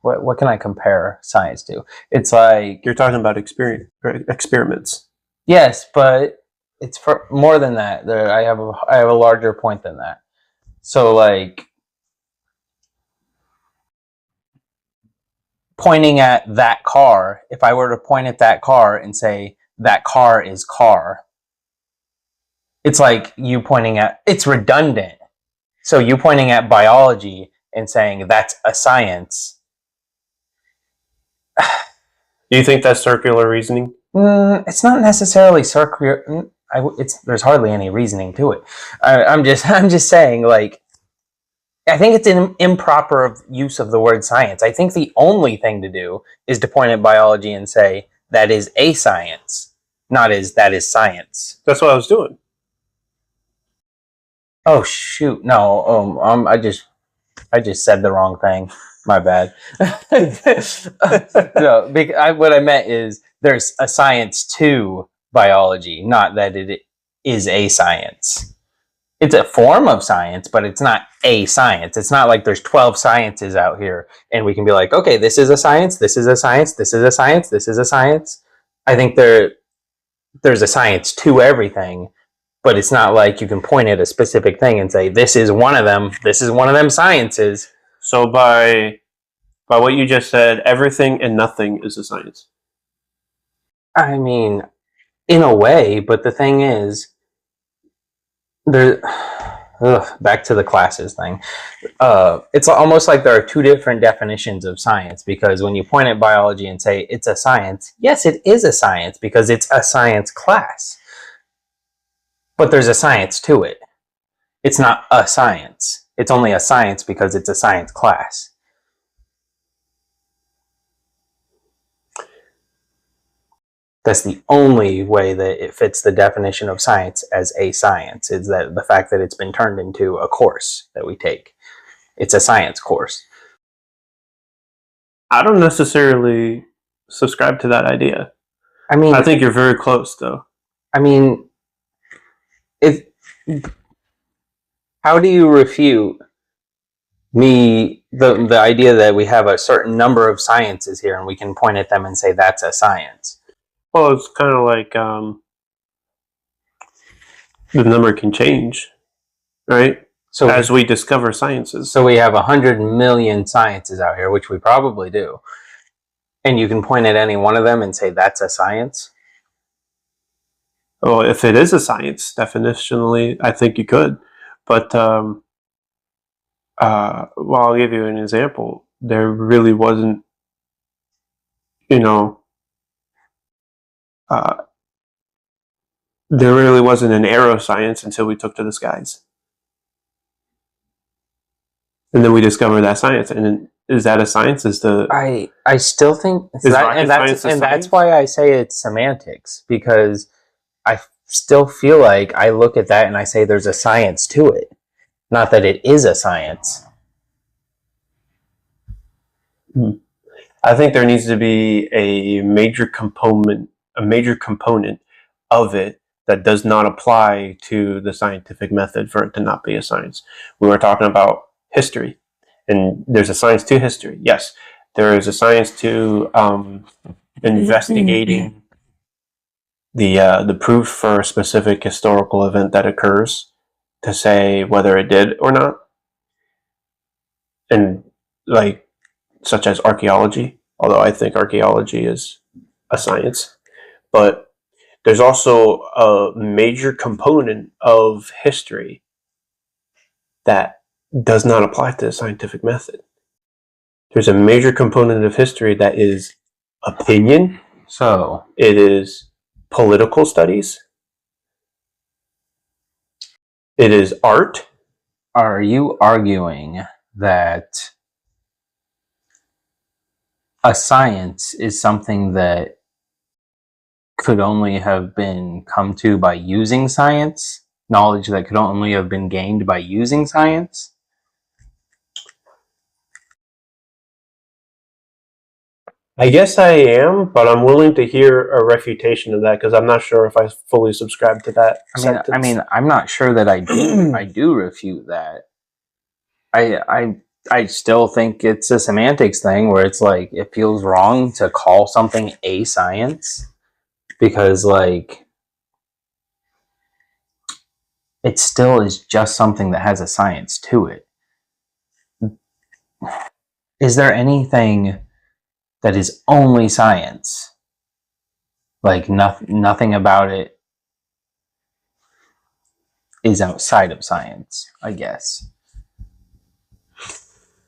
A: what can I compare science to? It's like
B: You're talking about experiments.
A: yes, but it's for more than that. I have a larger point than that. So like pointing at that car, if I were to point at that car and say that car is car, it's like you pointing at it's redundant. So you pointing at biology and saying that's a science.
B: Do you think that's circular reasoning?
A: It's not necessarily circular. There's hardly any reasoning to it. I'm just saying like I think it's an improper use of the word science. I think the only thing to do is to point at biology and say that is a science, not as that is science.
B: That's what I was doing.
A: Oh shoot! No, I just said the wrong thing. My bad. No, what I meant is there's a science to biology, not that it is a science. It's a form of science, but it's not a science. It's not like there's 12 sciences out here and we can be like, okay, this is a science, this is a science, this is a science, this is a science. I think there's a science to everything, but it's not like you can point at a specific thing and say, this is one of them, this is one of them sciences.
B: So by what you just said, everything and nothing is a science.
A: I mean, in a way, but the thing is, back to the classes thing. It's almost like there are two different definitions of science, because when you point at biology and say it's a science, yes, it is a science because it's a science class. But there's a science to it. It's not a science. It's only a science because it's a science class. That's the only way that it fits the definition of science as a science, is that the fact that it's been turned into a course that we take. It's a science course.
B: I don't necessarily subscribe to that idea.
A: I mean,
B: I think you're very close, though.
A: I mean, how do you refute the idea that we have a certain number of sciences here and we can point at them and say that's a science?
B: Well, it's kind of like the number can change, right? So as we discover sciences.
A: So we have 100 million sciences out here, which we probably do. And you can point at any one of them and say that's a science?
B: Well, if it is a science, definitionally, I think you could. But well, I'll give you an example. There really wasn't, there really wasn't an aeroscience until we took to the skies. And then we discovered that science. And is that a science?
A: I still think that's why I say it's semantics, because I still feel like I look at that and I say there's a science to it, not that it is a science.
B: I think there needs to be a major component of it that does not apply to the scientific method for it to not be a science. We were talking about history, and there's a science to history. Yes, there is a science to investigating the proof for a specific historical event that occurs to say whether it did or not, and like such as archaeology. Although I think archaeology is a science, but there's also a major component of history that does not apply to the scientific method. There's a major component of history that is opinion.
A: So
B: it is political studies. It is art.
A: Are you arguing that a science is something that could only have been come to by using science? Knowledge that could only have been gained by using science?
B: I guess I am, but I'm willing to hear a refutation of that because I'm not sure if I fully subscribe to that sentence.
A: I'm not sure that I do. I do refute that. I still think it's a semantics thing where it's like it feels wrong to call something a science because like it still is just something that has a science to it. Is there anything that is only science? Like nothing about it is outside of science, I guess.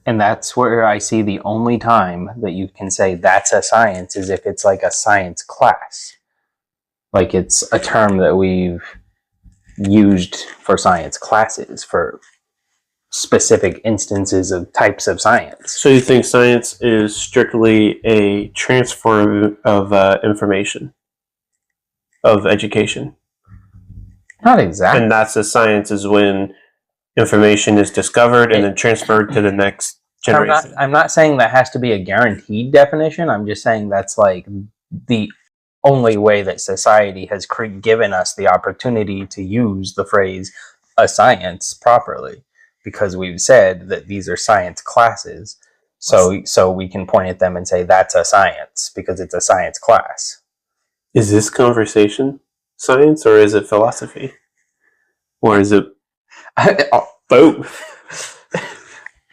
A: And that's where I see the only time that you can say that's a science is if it's like a science class. Like it's a term that we've used for science classes for specific instances of types of science.
B: So you think science is strictly a transfer of information, of education?
A: Not exactly.
B: And that's the science is when information is discovered and then transferred to the next generation.
A: I'm not saying that has to be a guaranteed definition. I'm just saying that's like the only way that society has given us the opportunity to use the phrase a science properly, because we've said that these are science classes. So we can point at them and say that's a science because it's a science class.
B: Is this conversation science or is it philosophy? Or is it both?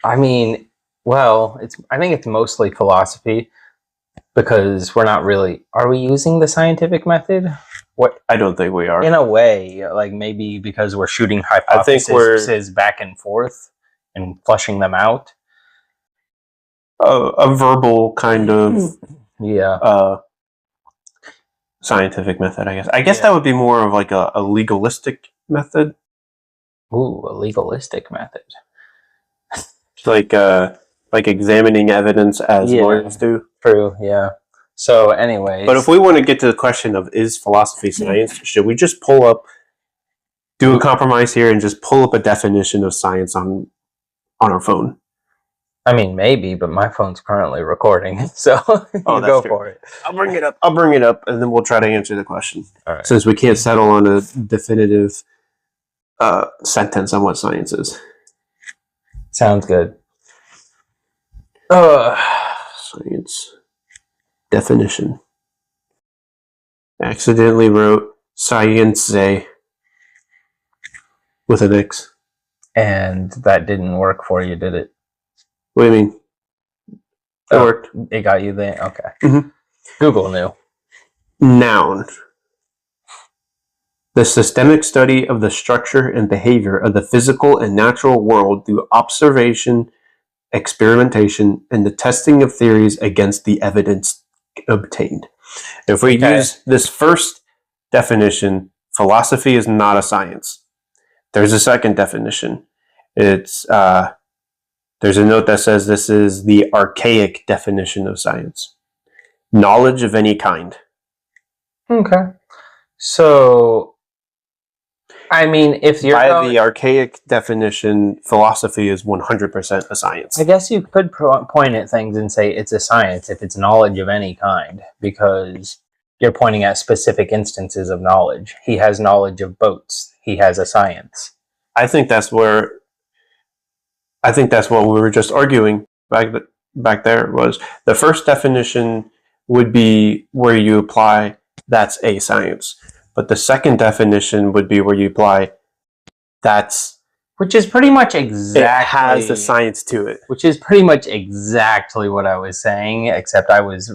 A: I mean, well, I think it's mostly philosophy because we're not really. Are we using the scientific method? What
B: I don't think we are.
A: In a way, like maybe because we're shooting hypotheses back and forth and flushing them out.
B: A verbal kind of scientific method, I guess. I guess that would be more of like a legalistic method.
A: Ooh, a legalistic method.
B: Like examining evidence as lawyers do.
A: True, yeah. So anyway.
B: But if we want to get to the question of is philosophy science, should we just do a compromise here and just pull up a definition of science on our phone?
A: I mean, maybe, but my phone's currently recording, so go for it.
B: I'll bring it up, and then we'll try to answer the question.
A: All right.
B: Since we can't settle on a definitive sentence on what science is.
A: Sounds good.
B: Science definition. Accidentally wrote science with an X.
A: And that didn't work for you, did it?
B: What do you mean? It worked.
A: It got you there? Okay.
B: Mm-hmm.
A: Google knew.
B: Noun. The systemic study of the structure and behavior of the physical and natural world through observation, experimentation, and the testing of theories against the evidence obtained. If we use this first definition, philosophy is not a science. There's a second definition. It's there's a note that says this is the archaic definition of science. Knowledge of any kind.
A: Okay. So, I mean, if you're
B: by the archaic definition, philosophy is 100% a science.
A: I guess you could point at things and say it's a science if it's knowledge of any kind, because you're pointing at specific instances of knowledge. He has knowledge of boats. He has a science.
B: I think that's what we were just arguing back there was the first definition would be where you apply that's a science. But the second definition would be where you apply
A: which is pretty much exactly...
B: It has the science to it.
A: Which is pretty much exactly what I was saying, except I was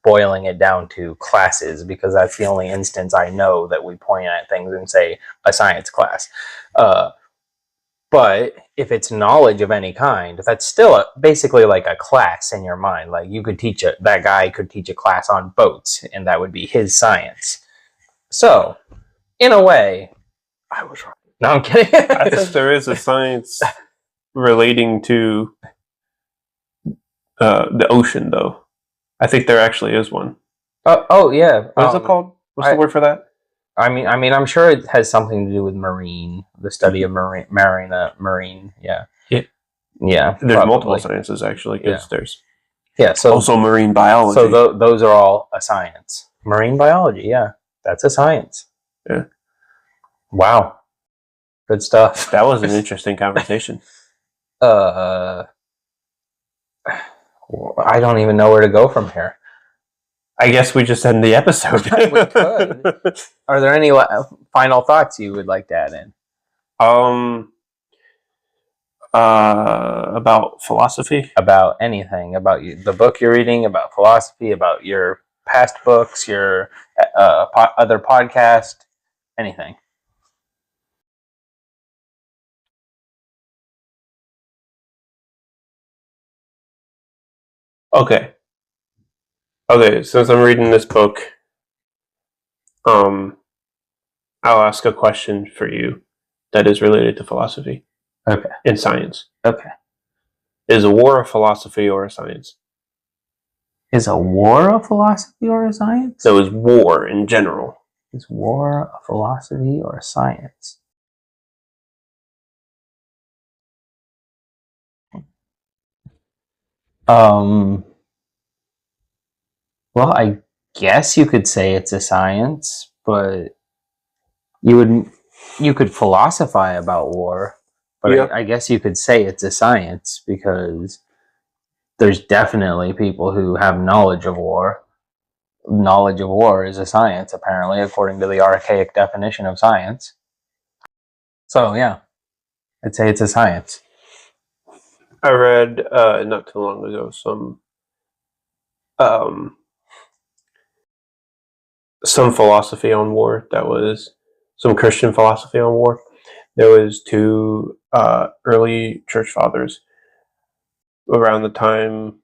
A: boiling it down to classes, because that's the only instance I know that we point at things and say a science class. But if it's knowledge of any kind, that's still basically like a class in your mind. Like you could that guy could teach a class on boats, and that would be his science. So, in a way, I was right. No, I'm kidding.
B: I think there is a science relating to the ocean, though. I think there actually is one.
A: Oh yeah.
B: What is it called? What's the word for that?
A: I mean, I'm sure it has something to do with the study of marine. Yeah.
B: Yeah. There's multiple sciences actually, because there's
A: Yeah, so
B: Also marine biology.
A: So those are all a science. Marine biology, yeah, that's a science.
B: Yeah.
A: Wow, good stuff.
B: That was an interesting conversation.
A: I don't even know where to go from here.
B: I guess we just end the episode.
A: We could. Are there any final thoughts you would like to add in?
B: About philosophy?
A: About anything, about the book you're reading, about philosophy, about your past books, your other podcast, anything.
B: Okay, since I'm reading this book, I'll ask a question for you that is related to philosophy.
A: Okay.
B: And science.
A: Okay.
B: Is a war a philosophy or a science?
A: Is a war a philosophy or a science?
B: So is war in general.
A: Is war a philosophy or a science? Well, I guess you could say it's a science, but you could philosophize about war, but
B: Yeah.
A: I guess you could say it's a science because there's definitely people who have knowledge of war. Knowledge of war is a science, apparently, according to the archaic definition of science. So, yeah, I'd say it's a science.
B: I read not too long ago some philosophy on war. That was some Christian philosophy on war. There was two early church fathers around the time,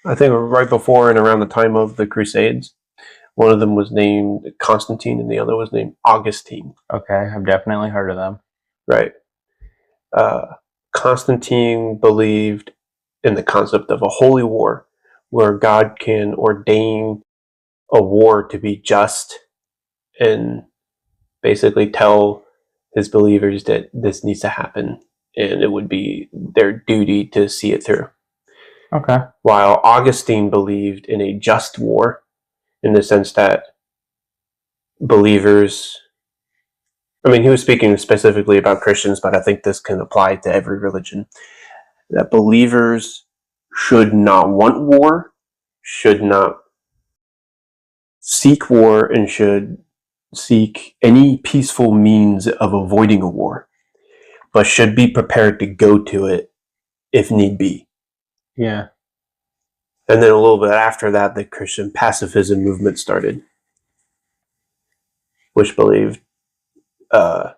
B: I think right before and around the time of the Crusades. One of them was named Constantine and the other was named Augustine.
A: Okay, I've definitely heard of them.
B: Right. Constantine believed in the concept of a holy war where God can ordain a war to be just and basically tell his believers that this needs to happen and it would be their duty to see it through.
A: Okay.
B: While Augustine believed in a just war in the sense that believers, I mean, he was speaking specifically about Christians, but I think this can apply to every religion, that believers should not want war, should not seek war, and should seek any peaceful means of avoiding a war, but should be prepared to go to it if need be.
A: Yeah.
B: And then a little bit after that, the Christian pacifism movement started, which believed, well,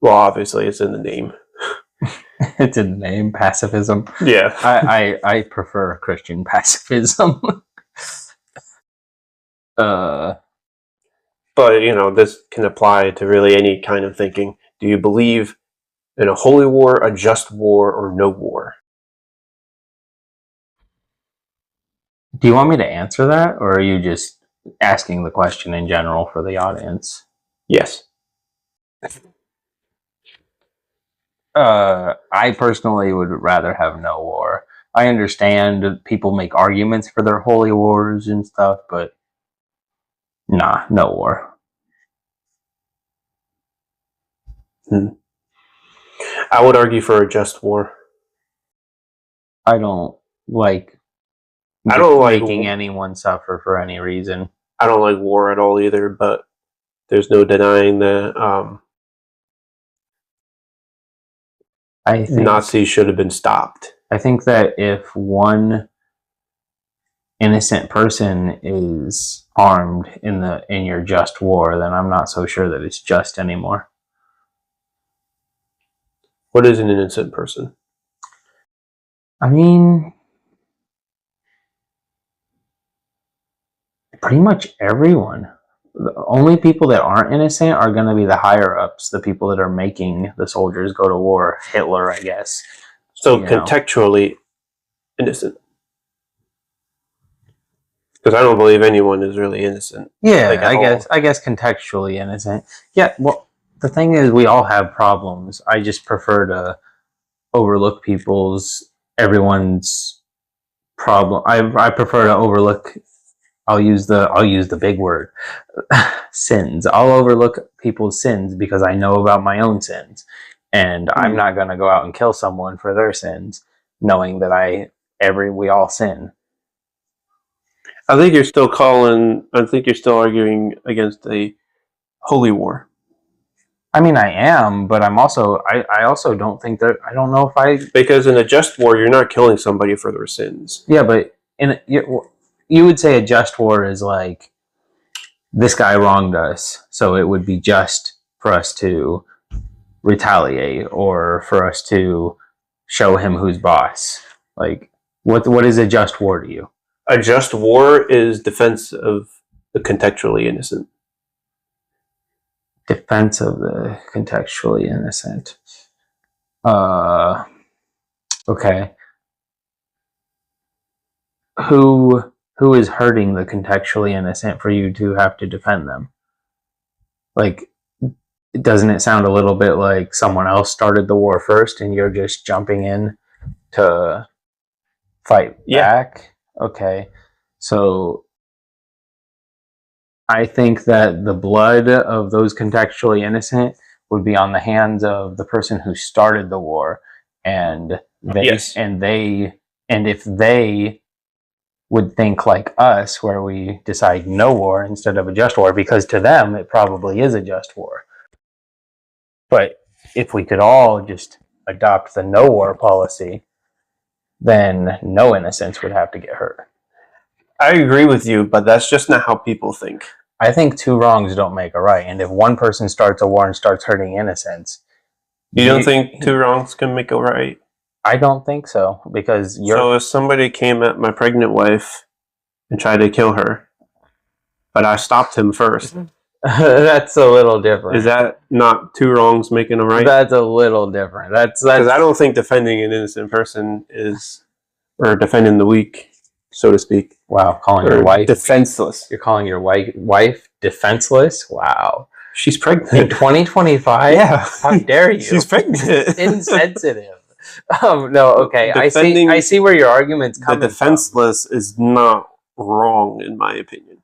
B: obviously it's in the name.
A: It's in the name, pacifism.
B: Yeah.
A: I prefer Christian pacifism.
B: But, this can apply to really any kind of thinking. Do you believe in a holy war, a just war, or no war?
A: Do you want me to answer that, or are you just asking the question in general for the audience?
B: Yes.
A: I personally would rather have no war. I understand people make arguments for their holy wars and stuff, but nah, no war.
B: I would argue for a just war.
A: I don't like making anyone suffer for any reason.
B: I don't like war at all either, but there's no denying that
A: I think
B: Nazis should have been stopped.
A: I think that if one innocent person is harmed in your just war, then I'm not so sure that it's just anymore.
B: What is an innocent person?
A: I mean, pretty much everyone. The only people that aren't innocent are going to be the higher ups, the people that are making the soldiers go to war. Hitler, I guess.
B: So contextually innocent. Because I don't believe anyone is really innocent.
A: Yeah, I guess contextually innocent. Yeah, well, the thing is, we all have problems. I just prefer to overlook everyone's problem. I prefer to overlook. I'll use the big word, sins. I'll overlook people's sins because I know about my own sins, and I'm not going to go out and kill someone for their sins, knowing that we all sin.
B: I think you're still arguing against a holy war.
A: I mean, I am, but I also don't think that, I don't know if
B: because in a just war, you're not killing somebody for their sins.
A: Yeah, but you would say a just war is like, this guy wronged us, so it would be just for us to retaliate or for us to show him who's boss. Like, what is a just war to you?
B: A just war is defense of the contextually innocent.
A: Defense of the contextually innocent. Okay. Who is hurting the contextually innocent for you to have to defend them? Like, doesn't it sound a little bit like someone else started the war first and you're just jumping in to fight back? Okay. So I think that the blood of those contextually innocent would be on the hands of the person who started the war, and if they would think like us, where we decide no war instead of a just war, because to them it probably is a just war. But if we could all just adopt the no war policy, then no innocents would have to get hurt.
B: I agree with you, but that's just not how people think.
A: I think two wrongs don't make a right, and if one person starts a war and starts hurting innocents,
B: you don't think two wrongs can make a right?
A: I don't think so, because
B: so if somebody came at my pregnant wife and tried to kill her, but I stopped him first,
A: that's a little different.
B: Is that not two wrongs making a right?
A: That's a little different. That's
B: because I don't think defending an innocent person or defending the weak, so to speak.
A: Wow, calling your wife
B: defenseless.
A: You're calling your wife defenseless? Wow.
B: She's pregnant.
A: In 2025?
B: Yeah.
A: How dare you?
B: She's pregnant.
A: Insensitive. No, okay. I see where your argument's coming from.
B: The defenseless is not wrong, in my opinion.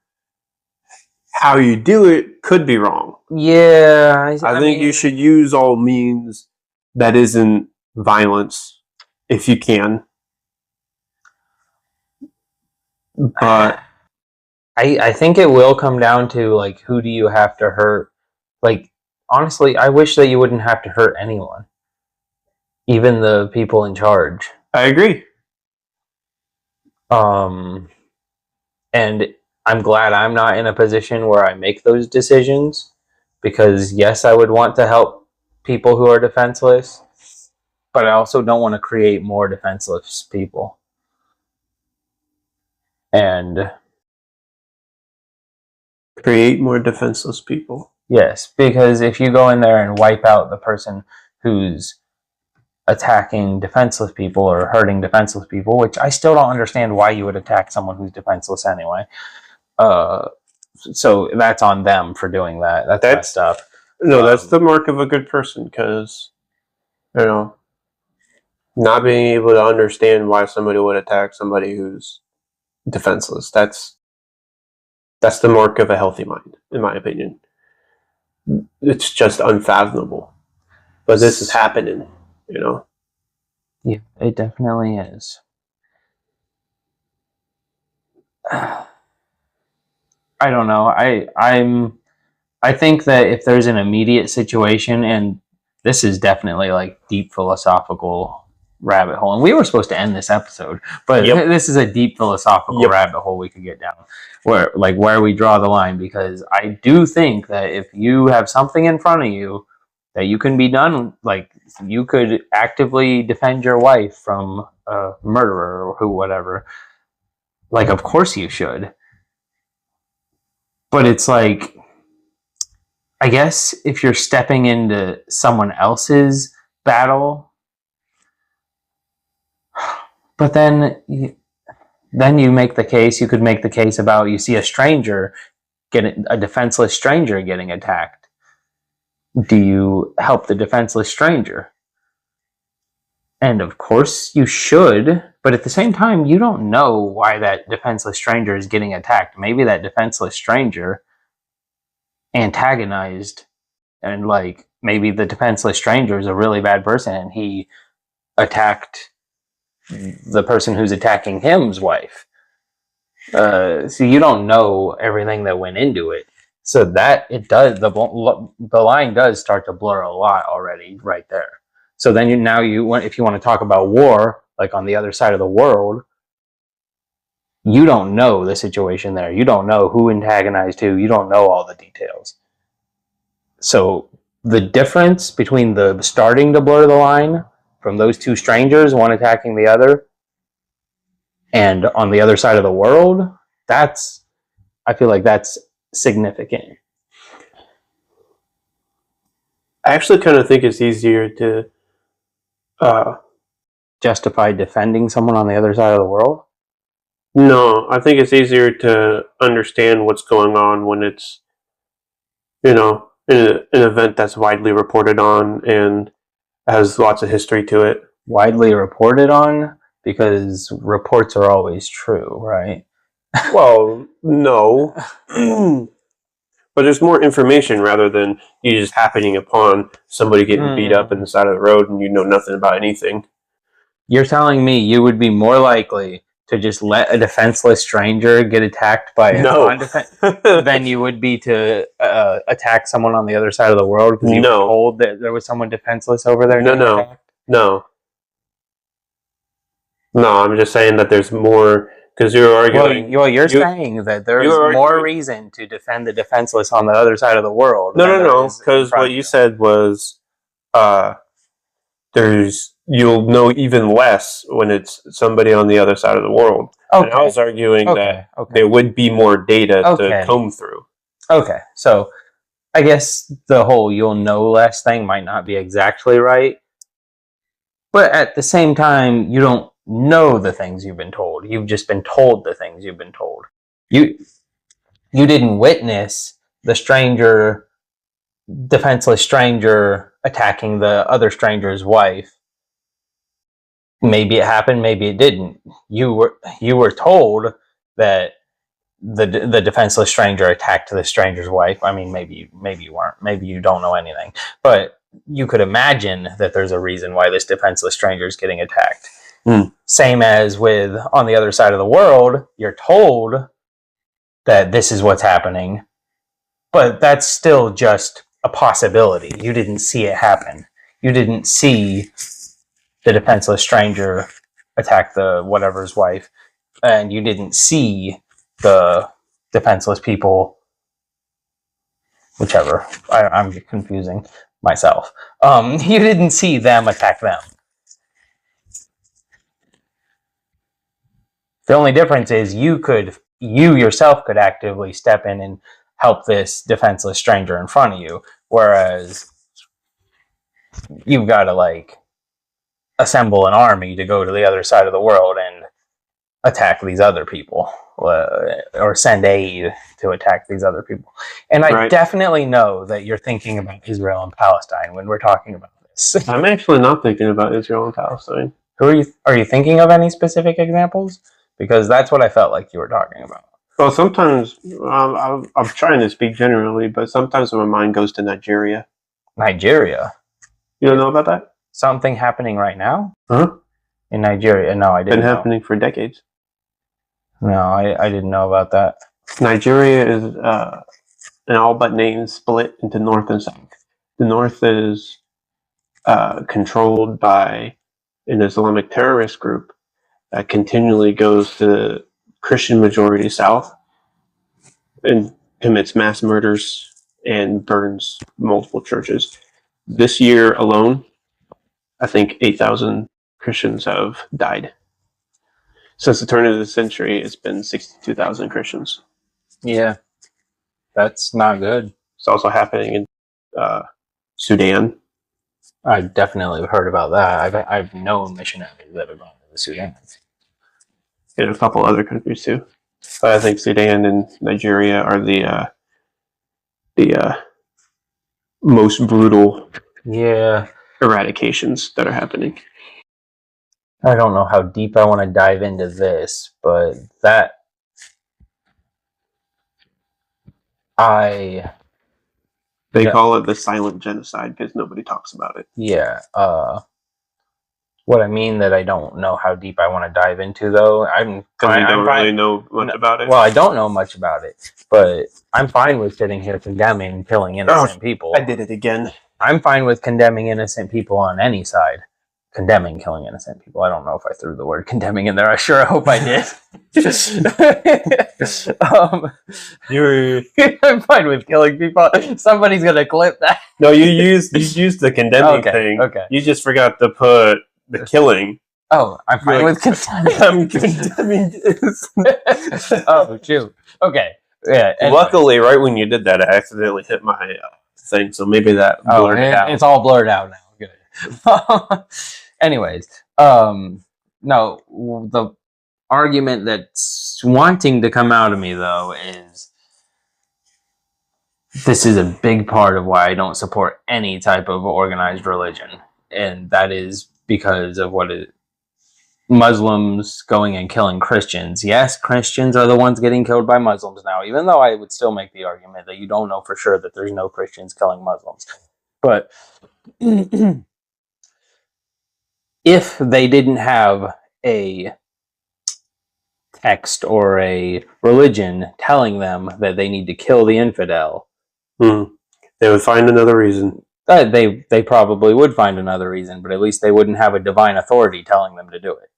B: How you do it could be wrong.
A: Yeah.
B: I think you should use all means that isn't violence, if you can. But
A: I think it will come down to, like, who do you have to hurt? Like, honestly, I wish that you wouldn't have to hurt anyone. Even the people in charge.
B: I agree.
A: And I'm glad I'm not in a position where I make those decisions, because yes, I would want to help people who are defenseless, but I also don't want to create more defenseless people. And
B: create more defenseless people.
A: Yes, because if you go in there and wipe out the person who's attacking defenseless people or hurting defenseless people, which I still don't understand why you would attack someone who's defenseless anyway. So that's on them for doing that. That's messed up.
B: No, that's the mark of a good person, because, you know, not being able to understand why somebody would attack somebody who's defenseless. That's the mark of a healthy mind, in my opinion. It's just unfathomable. But this is happening, you know?
A: Yeah, it definitely is. I don't know. I think that if there's an immediate situation, and this is definitely like deep philosophical rabbit hole, and we were supposed to end this episode, but this is a deep philosophical rabbit hole we could get down, where we draw the line, because I do think that if you have something in front of you that you can be done, like you could actively defend your wife from a murderer or whatever, like of course you should. But it's like, I guess if you're stepping into someone else's battle, but then you make the case, you could make the case about, you see a stranger, a defenseless stranger getting attacked. Do you help the defenseless stranger? And of course you should, but at the same time, you don't know why that defenseless stranger is getting attacked. Maybe that defenseless stranger antagonized, and like maybe the defenseless stranger is a really bad person and he attacked the person who's attacking him's wife. So you don't know everything that went into it. So that it does, the line does start to blur a lot already right there. So then if you want to talk about war, like on the other side of the world, you don't know the situation there. You don't know who antagonized who. You don't know all the details. So the difference between the starting to blur the line from those two strangers, one attacking the other, and on the other side of the world, I feel like that's significant.
B: I actually kind of think it's easier to
A: justify defending someone on the other side of the world?
B: No, I think it's easier to understand what's going on when it's, an event that's widely reported on and has lots of history to it.
A: Widely reported on? Because reports are always true, right?
B: Well, no. But there's more information rather than you just happening upon somebody getting beat up in the side of the road and you know nothing about anything.
A: You're telling me you would be more likely to just let a defenseless stranger get attacked by than you would be to attack someone on the other side of the world because you were told that there was someone defenseless over there?
B: No, I'm just saying that there's more, because you're arguing...
A: You're saying that there's more reason to defend the defenseless on the other side of the world.
B: No, because what you said was you'll know even less when it's somebody on the other side of the world. Okay. And I was arguing that there would be more data to comb through.
A: Okay, so I guess the whole you'll know less thing might not be exactly right. But at the same time, you don't know the things you've been told. You've just been told the things you've been told. You didn't witness the defenseless stranger attacking the other stranger's wife. Maybe it happened, maybe it didn't. You were told that the defenseless stranger attacked the stranger's wife. I mean, maybe you weren't. Maybe you don't know anything. But you could imagine that there's a reason why this defenseless stranger is getting attacked. Same as with on the other side of the world, you're told that this is what's happening, but that's still just a possibility. You didn't see it happen. You didn't see the defenseless stranger attack the whatever's wife, and you didn't see the defenseless people, whichever. I'm confusing myself. You didn't see them attack them. The only difference is you yourself could actively step in and help this defenseless stranger in front of you, whereas you've got to assemble an army to go to the other side of the world and attack these other people, or send aid to attack these other people. And I definitely know that you're thinking about Israel and Palestine when we're talking about this.
B: I'm actually not thinking about Israel and Palestine.
A: Are you thinking of any specific examples? Because that's what I felt like you were talking about.
B: Well, sometimes I'm trying to speak generally, but sometimes my mind goes to Nigeria.
A: Nigeria?
B: You don't know about that?
A: Something happening right now?
B: Huh?
A: In Nigeria? No, I didn't know.
B: Been happening for decades.
A: No, I didn't know about that.
B: Nigeria is an all but name split into North and South. The North is controlled by an Islamic terrorist group that continually goes to the Christian majority South and commits mass murders and burns multiple churches. This year alone, I think 8,000 Christians have died. Since the turn of the century, it's been 62,000 Christians.
A: Yeah, that's not good.
B: It's also happening in Sudan.
A: I definitely heard about that. I've known missionaries that have gone to the Sudan.
B: In a couple other countries too. But I think Sudan and Nigeria are the most brutal
A: eradications
B: that are happening.
A: I don't know how deep I want to dive into this, but that
B: They call it the silent genocide because nobody talks about it.
A: Yeah. What I mean that I don't know how deep I want to dive into, though,
B: Because you don't really know much about it.
A: Well, I don't know much about it, but I'm fine with sitting here condemning killing innocent people.
B: I did it again.
A: I'm fine with condemning innocent people on any side. Condemning killing innocent people. I don't know if I threw the word condemning in there. I sure hope I did. I'm fine with killing people. Somebody's gonna clip that.
B: No, you used the condemning thing.
A: Okay.
B: You just forgot to put the killing.
A: Oh, I'm fine with condemning.
B: I'm condemning this.
A: Oh, shoot. Okay. Yeah. Anyway.
B: Luckily, right when you did that, I accidentally hit my thing, so maybe that blurred it out.
A: It's all blurred out now. Good. Anyways, no, the argument that's wanting to come out of me, though, is this is a big part of why I don't support any type of organized religion. And that is because of Muslims going and killing Christians. Yes, Christians are the ones getting killed by Muslims now, even though I would still make the argument that you don't know for sure that there's no Christians killing Muslims. But if they didn't have a text or a religion telling them that they need to kill the infidel,
B: they would find another reason.
A: They probably would find another reason, but at least they wouldn't have a divine authority telling them to do it.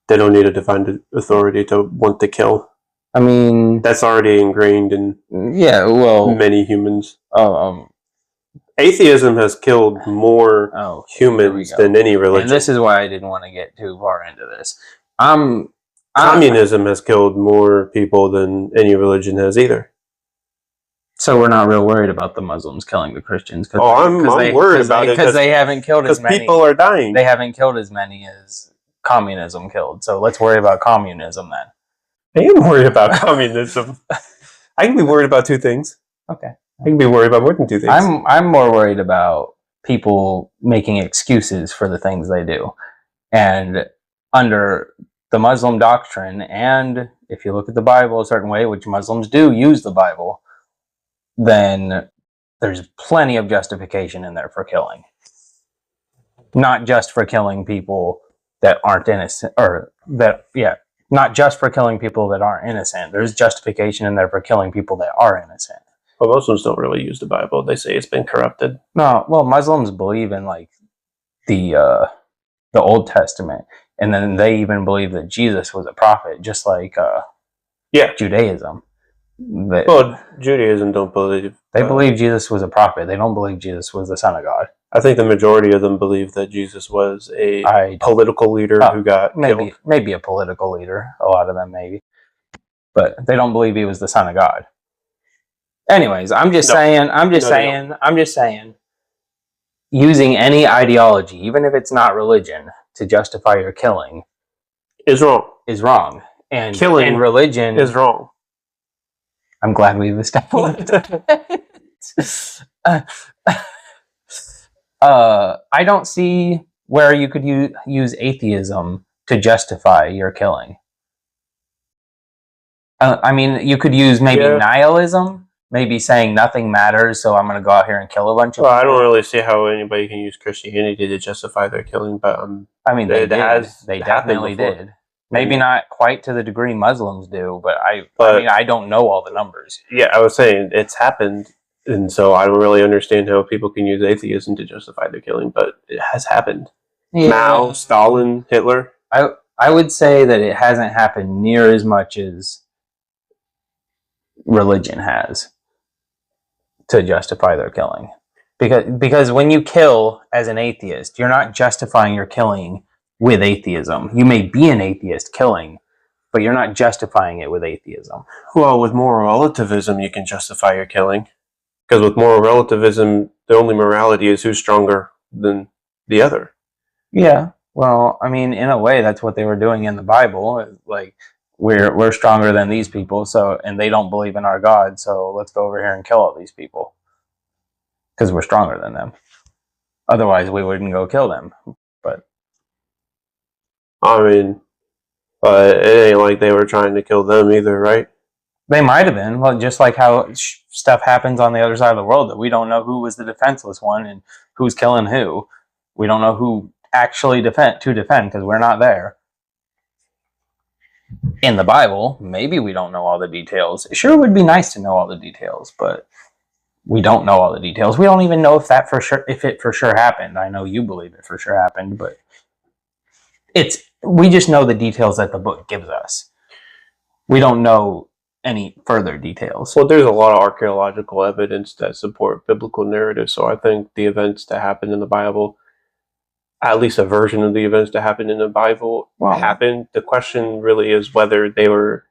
B: They don't need a divine authority to want to kill.
A: I mean,
B: that's already ingrained in many humans. Atheism has killed more humans than any religion.
A: And this is why I didn't want to get too far into this.
B: Communism has killed more people than any religion has either.
A: So we're not real worried about the Muslims killing the Christians.
B: I'm worried about it
A: because they haven't killed as many.
B: People are dying.
A: They haven't killed as many as communism killed. So let's worry about communism then.
B: I am worried about communism. I can be worried about two things.
A: Okay.
B: I can be worried about more than two things.
A: I'm more worried about people making excuses for the things they do. And under the Muslim doctrine, and if you look at the Bible a certain way, which Muslims do use the Bible, then there's plenty of justification in there for killing. Not just for killing people that aren't innocent, not just for killing people that aren't innocent. There's justification in there for killing people that are innocent.
B: Well, Muslims don't really use the Bible. They say it's been corrupted.
A: No, well, Muslims believe in like the Old Testament, and then they even believe that Jesus was a prophet, just like Judaism.
B: Judaism don't believe.
A: They believe Jesus was a prophet. They don't believe Jesus was the Son of God.
B: I think the majority of them believe that Jesus was a political leader who got killed.
A: Maybe a political leader. A lot of them maybe, but they don't believe he was the Son of God. Anyways, I'm just saying, using any ideology, even if it's not religion, to justify your killing
B: is
A: wrong. And
B: killing
A: and religion
B: is wrong.
A: I'm glad we've established I don't see where you could use atheism to justify your killing. I mean, you could use maybe nihilism, maybe saying nothing matters, so I'm going to go out here and kill a bunch of people.
B: I don't really see how anybody can use Christianity to justify their killing, but
A: I mean, they definitely did. Maybe not quite to the degree Muslims do, but I don't know all the numbers.
B: Yeah, I was saying it's happened, and so I don't really understand how people can use atheism to justify their killing, but it has happened. Yeah. Mao, Stalin, Hitler.
A: I would say that it hasn't happened near as much as religion has to justify their killing. Because when you kill as an atheist, you're not justifying your killing with atheism. You may be an atheist killing, but you're not justifying it with atheism.
B: Well, with moral relativism, you can justify your killing. Because with moral relativism, the only morality is who's stronger than the other.
A: Yeah. Well, I mean, in a way, that's what they were doing in the Bible. Like, we're stronger than these people, and they don't believe in our God, so let's go over here and kill all these people. Because we're stronger than them. Otherwise, we wouldn't go kill them. But
B: I mean, it ain't like they were trying to kill them either, right?
A: They might have been. Well, just like how stuff happens on the other side of the world that we don't know who was the defenseless one and who's killing who. We don't know who actually defend because we're not there. In the Bible, maybe we don't know all the details. It sure would be nice to know all the details, but we don't know all the details. We don't even know if it for sure happened. I know you believe it for sure happened, but we just know the details that the book gives us. We don't know any further details.
B: Well, there's a lot of archaeological evidence that support biblical narratives, so I think the events that happened in the Bible, at least a version of the events that happened in the Bible, happened. The question really is whether they were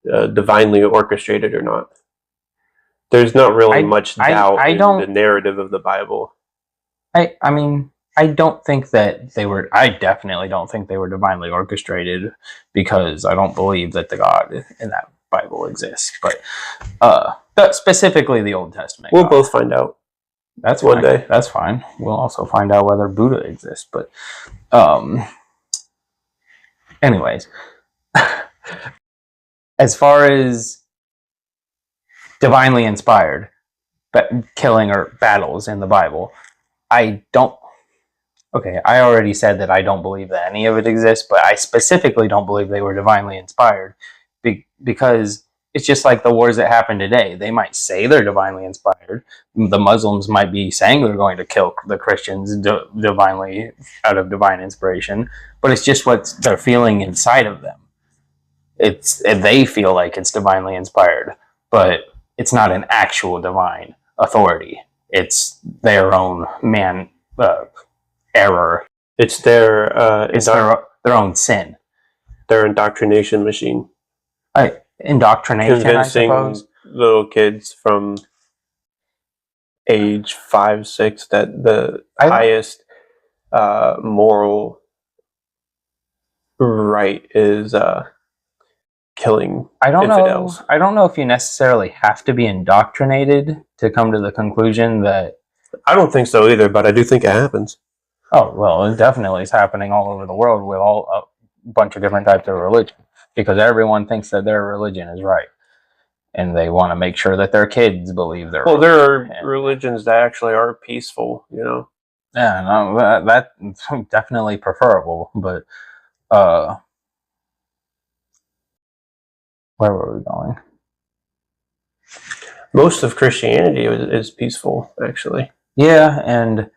B: divinely orchestrated or not. There's not really much doubt in the narrative of the Bible.
A: I mean, I don't think that they were. I definitely don't think they were divinely orchestrated, because I don't believe that the God in that Bible exists. But specifically the Old Testament.
B: We'll both find out.
A: That's one day. That's fine. We'll also find out whether Buddha exists. But, anyways, as far as divinely inspired killing or battles in the Bible, I don't. Okay, I already said that I don't believe that any of it exists, but I specifically don't believe they were divinely inspired, because it's just like the wars that happen today. They might say they're divinely inspired. The Muslims might be saying they're going to kill the Christians divinely, out of divine inspiration, but it's just what they're feeling inside of them. They feel like it's divinely inspired, but it's not an actual divine authority. It's their own error.
B: It's their
A: own sin.
B: Their indoctrination machine.
A: Indoctrination,
B: convincing
A: I suppose.
B: Little kids from age 5, 6 that the highest moral right is killing infidels.
A: I don't know if you necessarily have to be indoctrinated to come to the conclusion that.
B: I don't think so either, but I do think it happens.
A: Oh, well, it definitely is happening all over the world with a bunch of different types of religion, because everyone thinks that their religion is right, and they want to make sure that their kids believe their religion.
B: There are religions that actually are peaceful, you know?
A: Yeah, no, that's definitely preferable, but where were we going?
B: Most of Christianity is peaceful, actually.
A: Yeah, and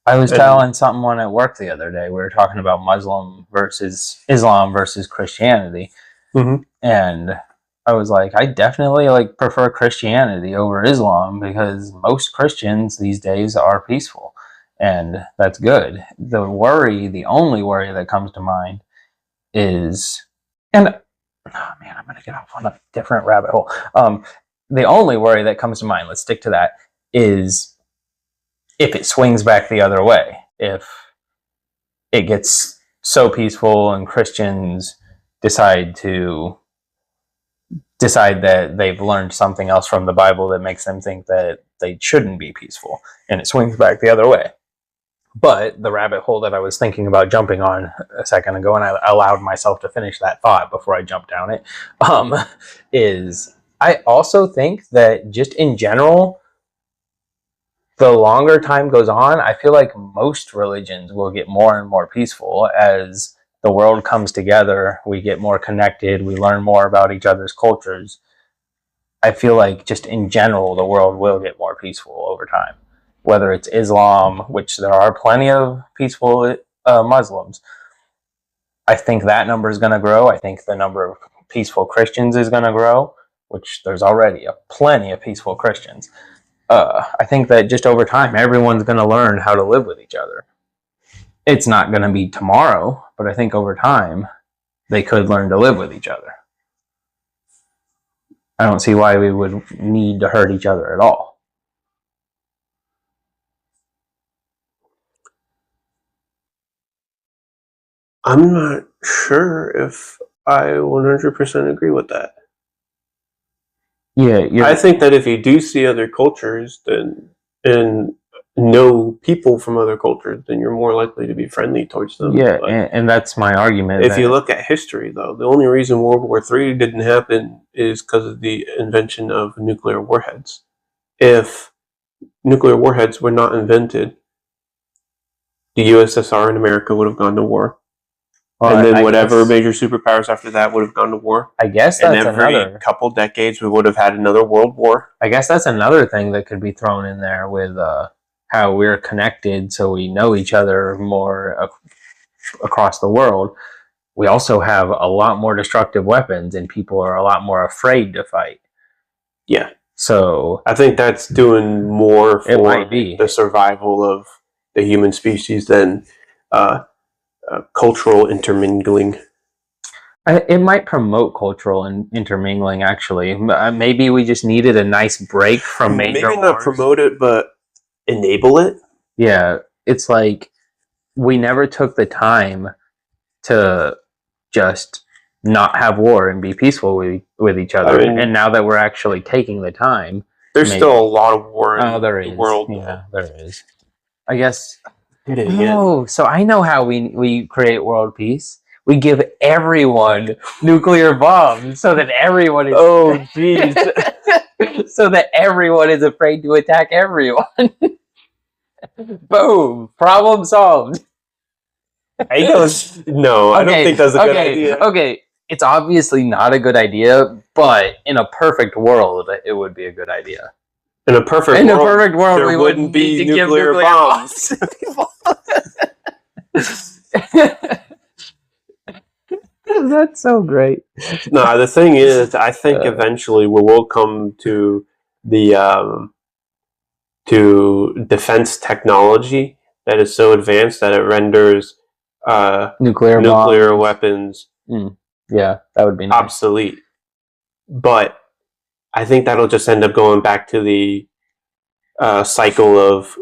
A: I was telling someone at work the other day, we were talking about Islam versus Christianity.
B: Mm-hmm.
A: And I was like, I definitely prefer Christianity over Islam, because most Christians these days are peaceful, and that's good. The only worry that comes to mind is, and oh man, I'm gonna get off on a different rabbit hole. The only worry that comes to mind, let's stick to that, is if it swings back the other way, if it gets so peaceful and Christians decide that they've learned something else from the Bible that makes them think that they shouldn't be peaceful, and it swings back the other way. But the rabbit hole that I was thinking about jumping on a second ago, and I allowed myself to finish that thought before I jumped down it, is I also think that just in general, the longer time goes on, I feel like most religions will get more and more peaceful as the world comes together. We get more connected. We learn more about each other's cultures. I feel like just in general, the world will get more peaceful over time. Whether it's Islam, which there are plenty of peaceful Muslims, I think that number is going to grow. I think the number of peaceful Christians is going to grow, which there's already plenty of peaceful Christians. I think that just over time, everyone's going to learn how to live with each other. It's not going to be tomorrow, but I think over time, they could learn to live with each other. I don't see why we would need to hurt each other at all.
B: I'm not sure if I 100% agree with that.
A: Yeah,
B: I think that if you do see other cultures, then know people from other cultures, then you're more likely to be friendly towards them.
A: Yeah, and that's my argument.
B: If you look at history, though, the only reason World War III didn't happen is because of the invention of nuclear warheads. If nuclear warheads were not invented, the USSR and America would have gone to war. And then whatever major superpowers after that would have gone to war.
A: I guess that's
B: every couple decades we would have had another world war.
A: I guess that's another thing that could be thrown in there with how we're connected, so we know each other more across the world. We also have a lot more destructive weapons, and people are a lot more afraid to fight.
B: Yeah.
A: So
B: I think that's doing more for the survival of the human species than cultural intermingling.
A: It might promote cultural intermingling, actually. Maybe we just needed a nice break from major
B: Maybe not
A: wars.
B: Promote it, but enable it.
A: Yeah, it's like we never took the time to just not have war and be peaceful with each other. And now that we're actually taking the time...
B: There's still a lot of war in
A: the
B: world.
A: Yeah, there is. I guess...
B: Oh,
A: so I know how we create world peace. We give everyone nuclear bombs so that everyone is...
B: Oh, jeez.
A: So that everyone is afraid to attack everyone. Boom! Problem solved.
B: I don't think that's a good idea.
A: Okay, it's obviously not a good idea, but in a perfect world, it would be a good idea.
B: In a perfect world, there wouldn't be nuclear bombs.
A: That's so great.
B: No, the thing is, I think eventually we will come to the to defense technology that is so advanced that it renders nuclear weapons
A: yeah, that would be nice.
B: Obsolete. But I think that'll just end up going back to the cycle of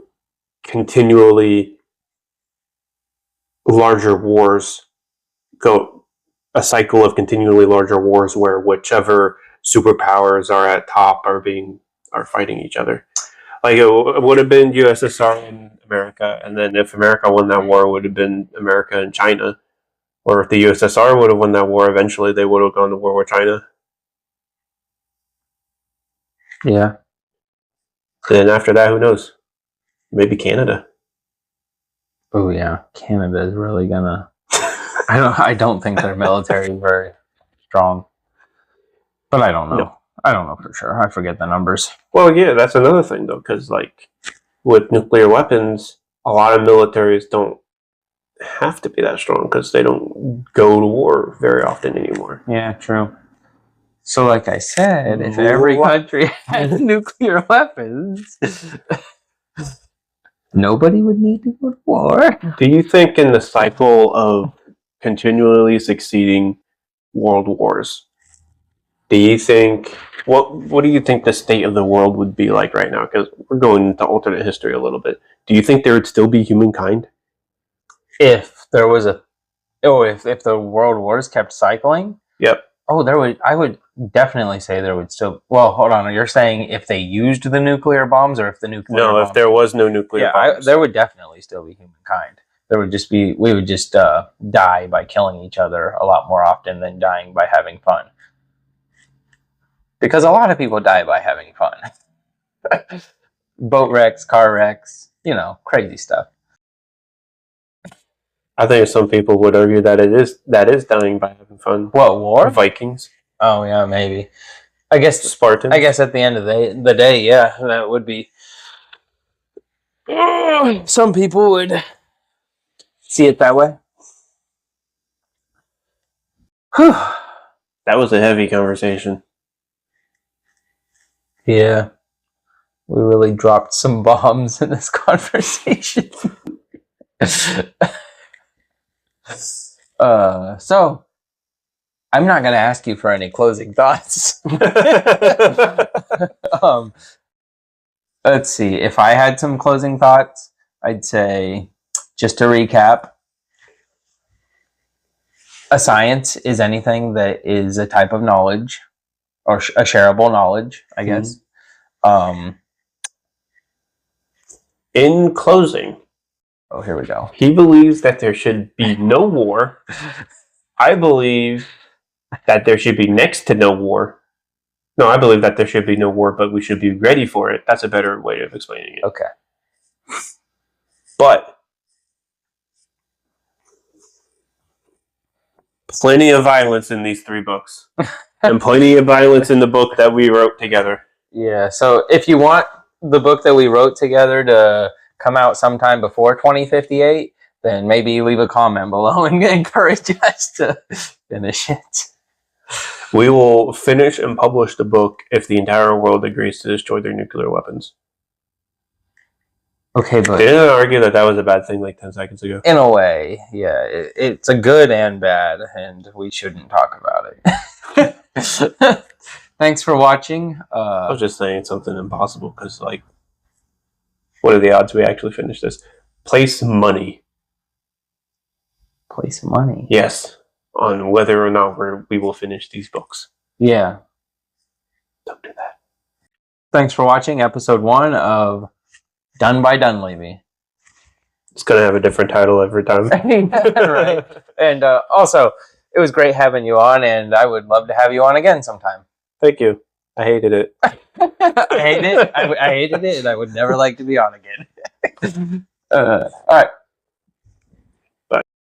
B: continually larger wars. A cycle of continually larger wars where whichever superpowers are at top are fighting each other. Like it would have been USSR and America, and then if America won that war, it would have been America and China. Or if the USSR would have won that war, eventually they would have gone to war with China.
A: Yeah.
B: And then after that, who knows? Maybe Canada.
A: Oh yeah, Canada is really gonna... I don't think their military is very strong, but I don't know. No. I don't know for sure. I forget the numbers.
B: Well, yeah, that's another thing though, because like with nuclear weapons, a lot of militaries don't have to be that strong because they don't go to war very often anymore.
A: Yeah, true. So, like I said, if every country had nuclear weapons, nobody would need to go to war.
B: Do you think in the cycle of continually succeeding world wars, do you think what do you think the state of the world would be like right now? Because we're going into alternate history a little bit. Do you think there would still be humankind
A: if there was if the world wars kept cycling?
B: Yep.
A: I would definitely say there would still... Well, hold on. You're saying if they used the nuclear bombs, or if the nuclear bombs...
B: if there was no nuclear bombs.
A: There would definitely still be humankind. There would just be... We would just die by killing each other a lot more often than dying by having fun. Because a lot of people die by having fun. Boat wrecks, car wrecks, crazy stuff.
B: I think some people would argue that that is dying by having fun.
A: What, war?
B: Vikings.
A: Oh yeah, maybe. I guess
B: Spartans.
A: I guess at the end of the day, yeah, that would be... Some people would see it that way.
B: That was a heavy conversation.
A: Yeah. We really dropped some bombs in this conversation. So I'm not going to ask you for any closing thoughts. Let's see. If I had some closing thoughts, I'd say, just to recap, a science is anything that is a type of knowledge, or a shareable knowledge, I guess.
B: In closing,
A: Oh, here we go.
B: he believes that there should be no war. I believe that there should be next to no war. No, I believe that there should be no war, but we should be ready for it. That's a better way of explaining it.
A: Okay.
B: But plenty of violence in these 3 books. And plenty of violence in the book that we wrote together.
A: Yeah, so if you want the book that we wrote together to come out sometime before 2058, then maybe leave a comment below and encourage us to finish it.
B: We will finish and publish the book if the entire world agrees to destroy their nuclear weapons.
A: Okay, but
B: Didn't I argue that was a bad thing like 10 seconds ago?
A: in a way, yeah, it's a good and bad, and we shouldn't talk about it. Thanks for watching.
B: I was just saying something impossible because, like, what are the odds we actually finish this? Place money.
A: Place money.
B: Yes, on whether or not we will finish these books.
A: Yeah.
B: Don't do that.
A: Thanks for watching episode 1 of Done by Dunleavy.
B: It's going to have a different title every time.
A: Right. And also, it was great having you on, and I would love to have you on again sometime.
B: Thank you. I hated it.
A: I hate it. I hated it, and I would never like to be on again. All right.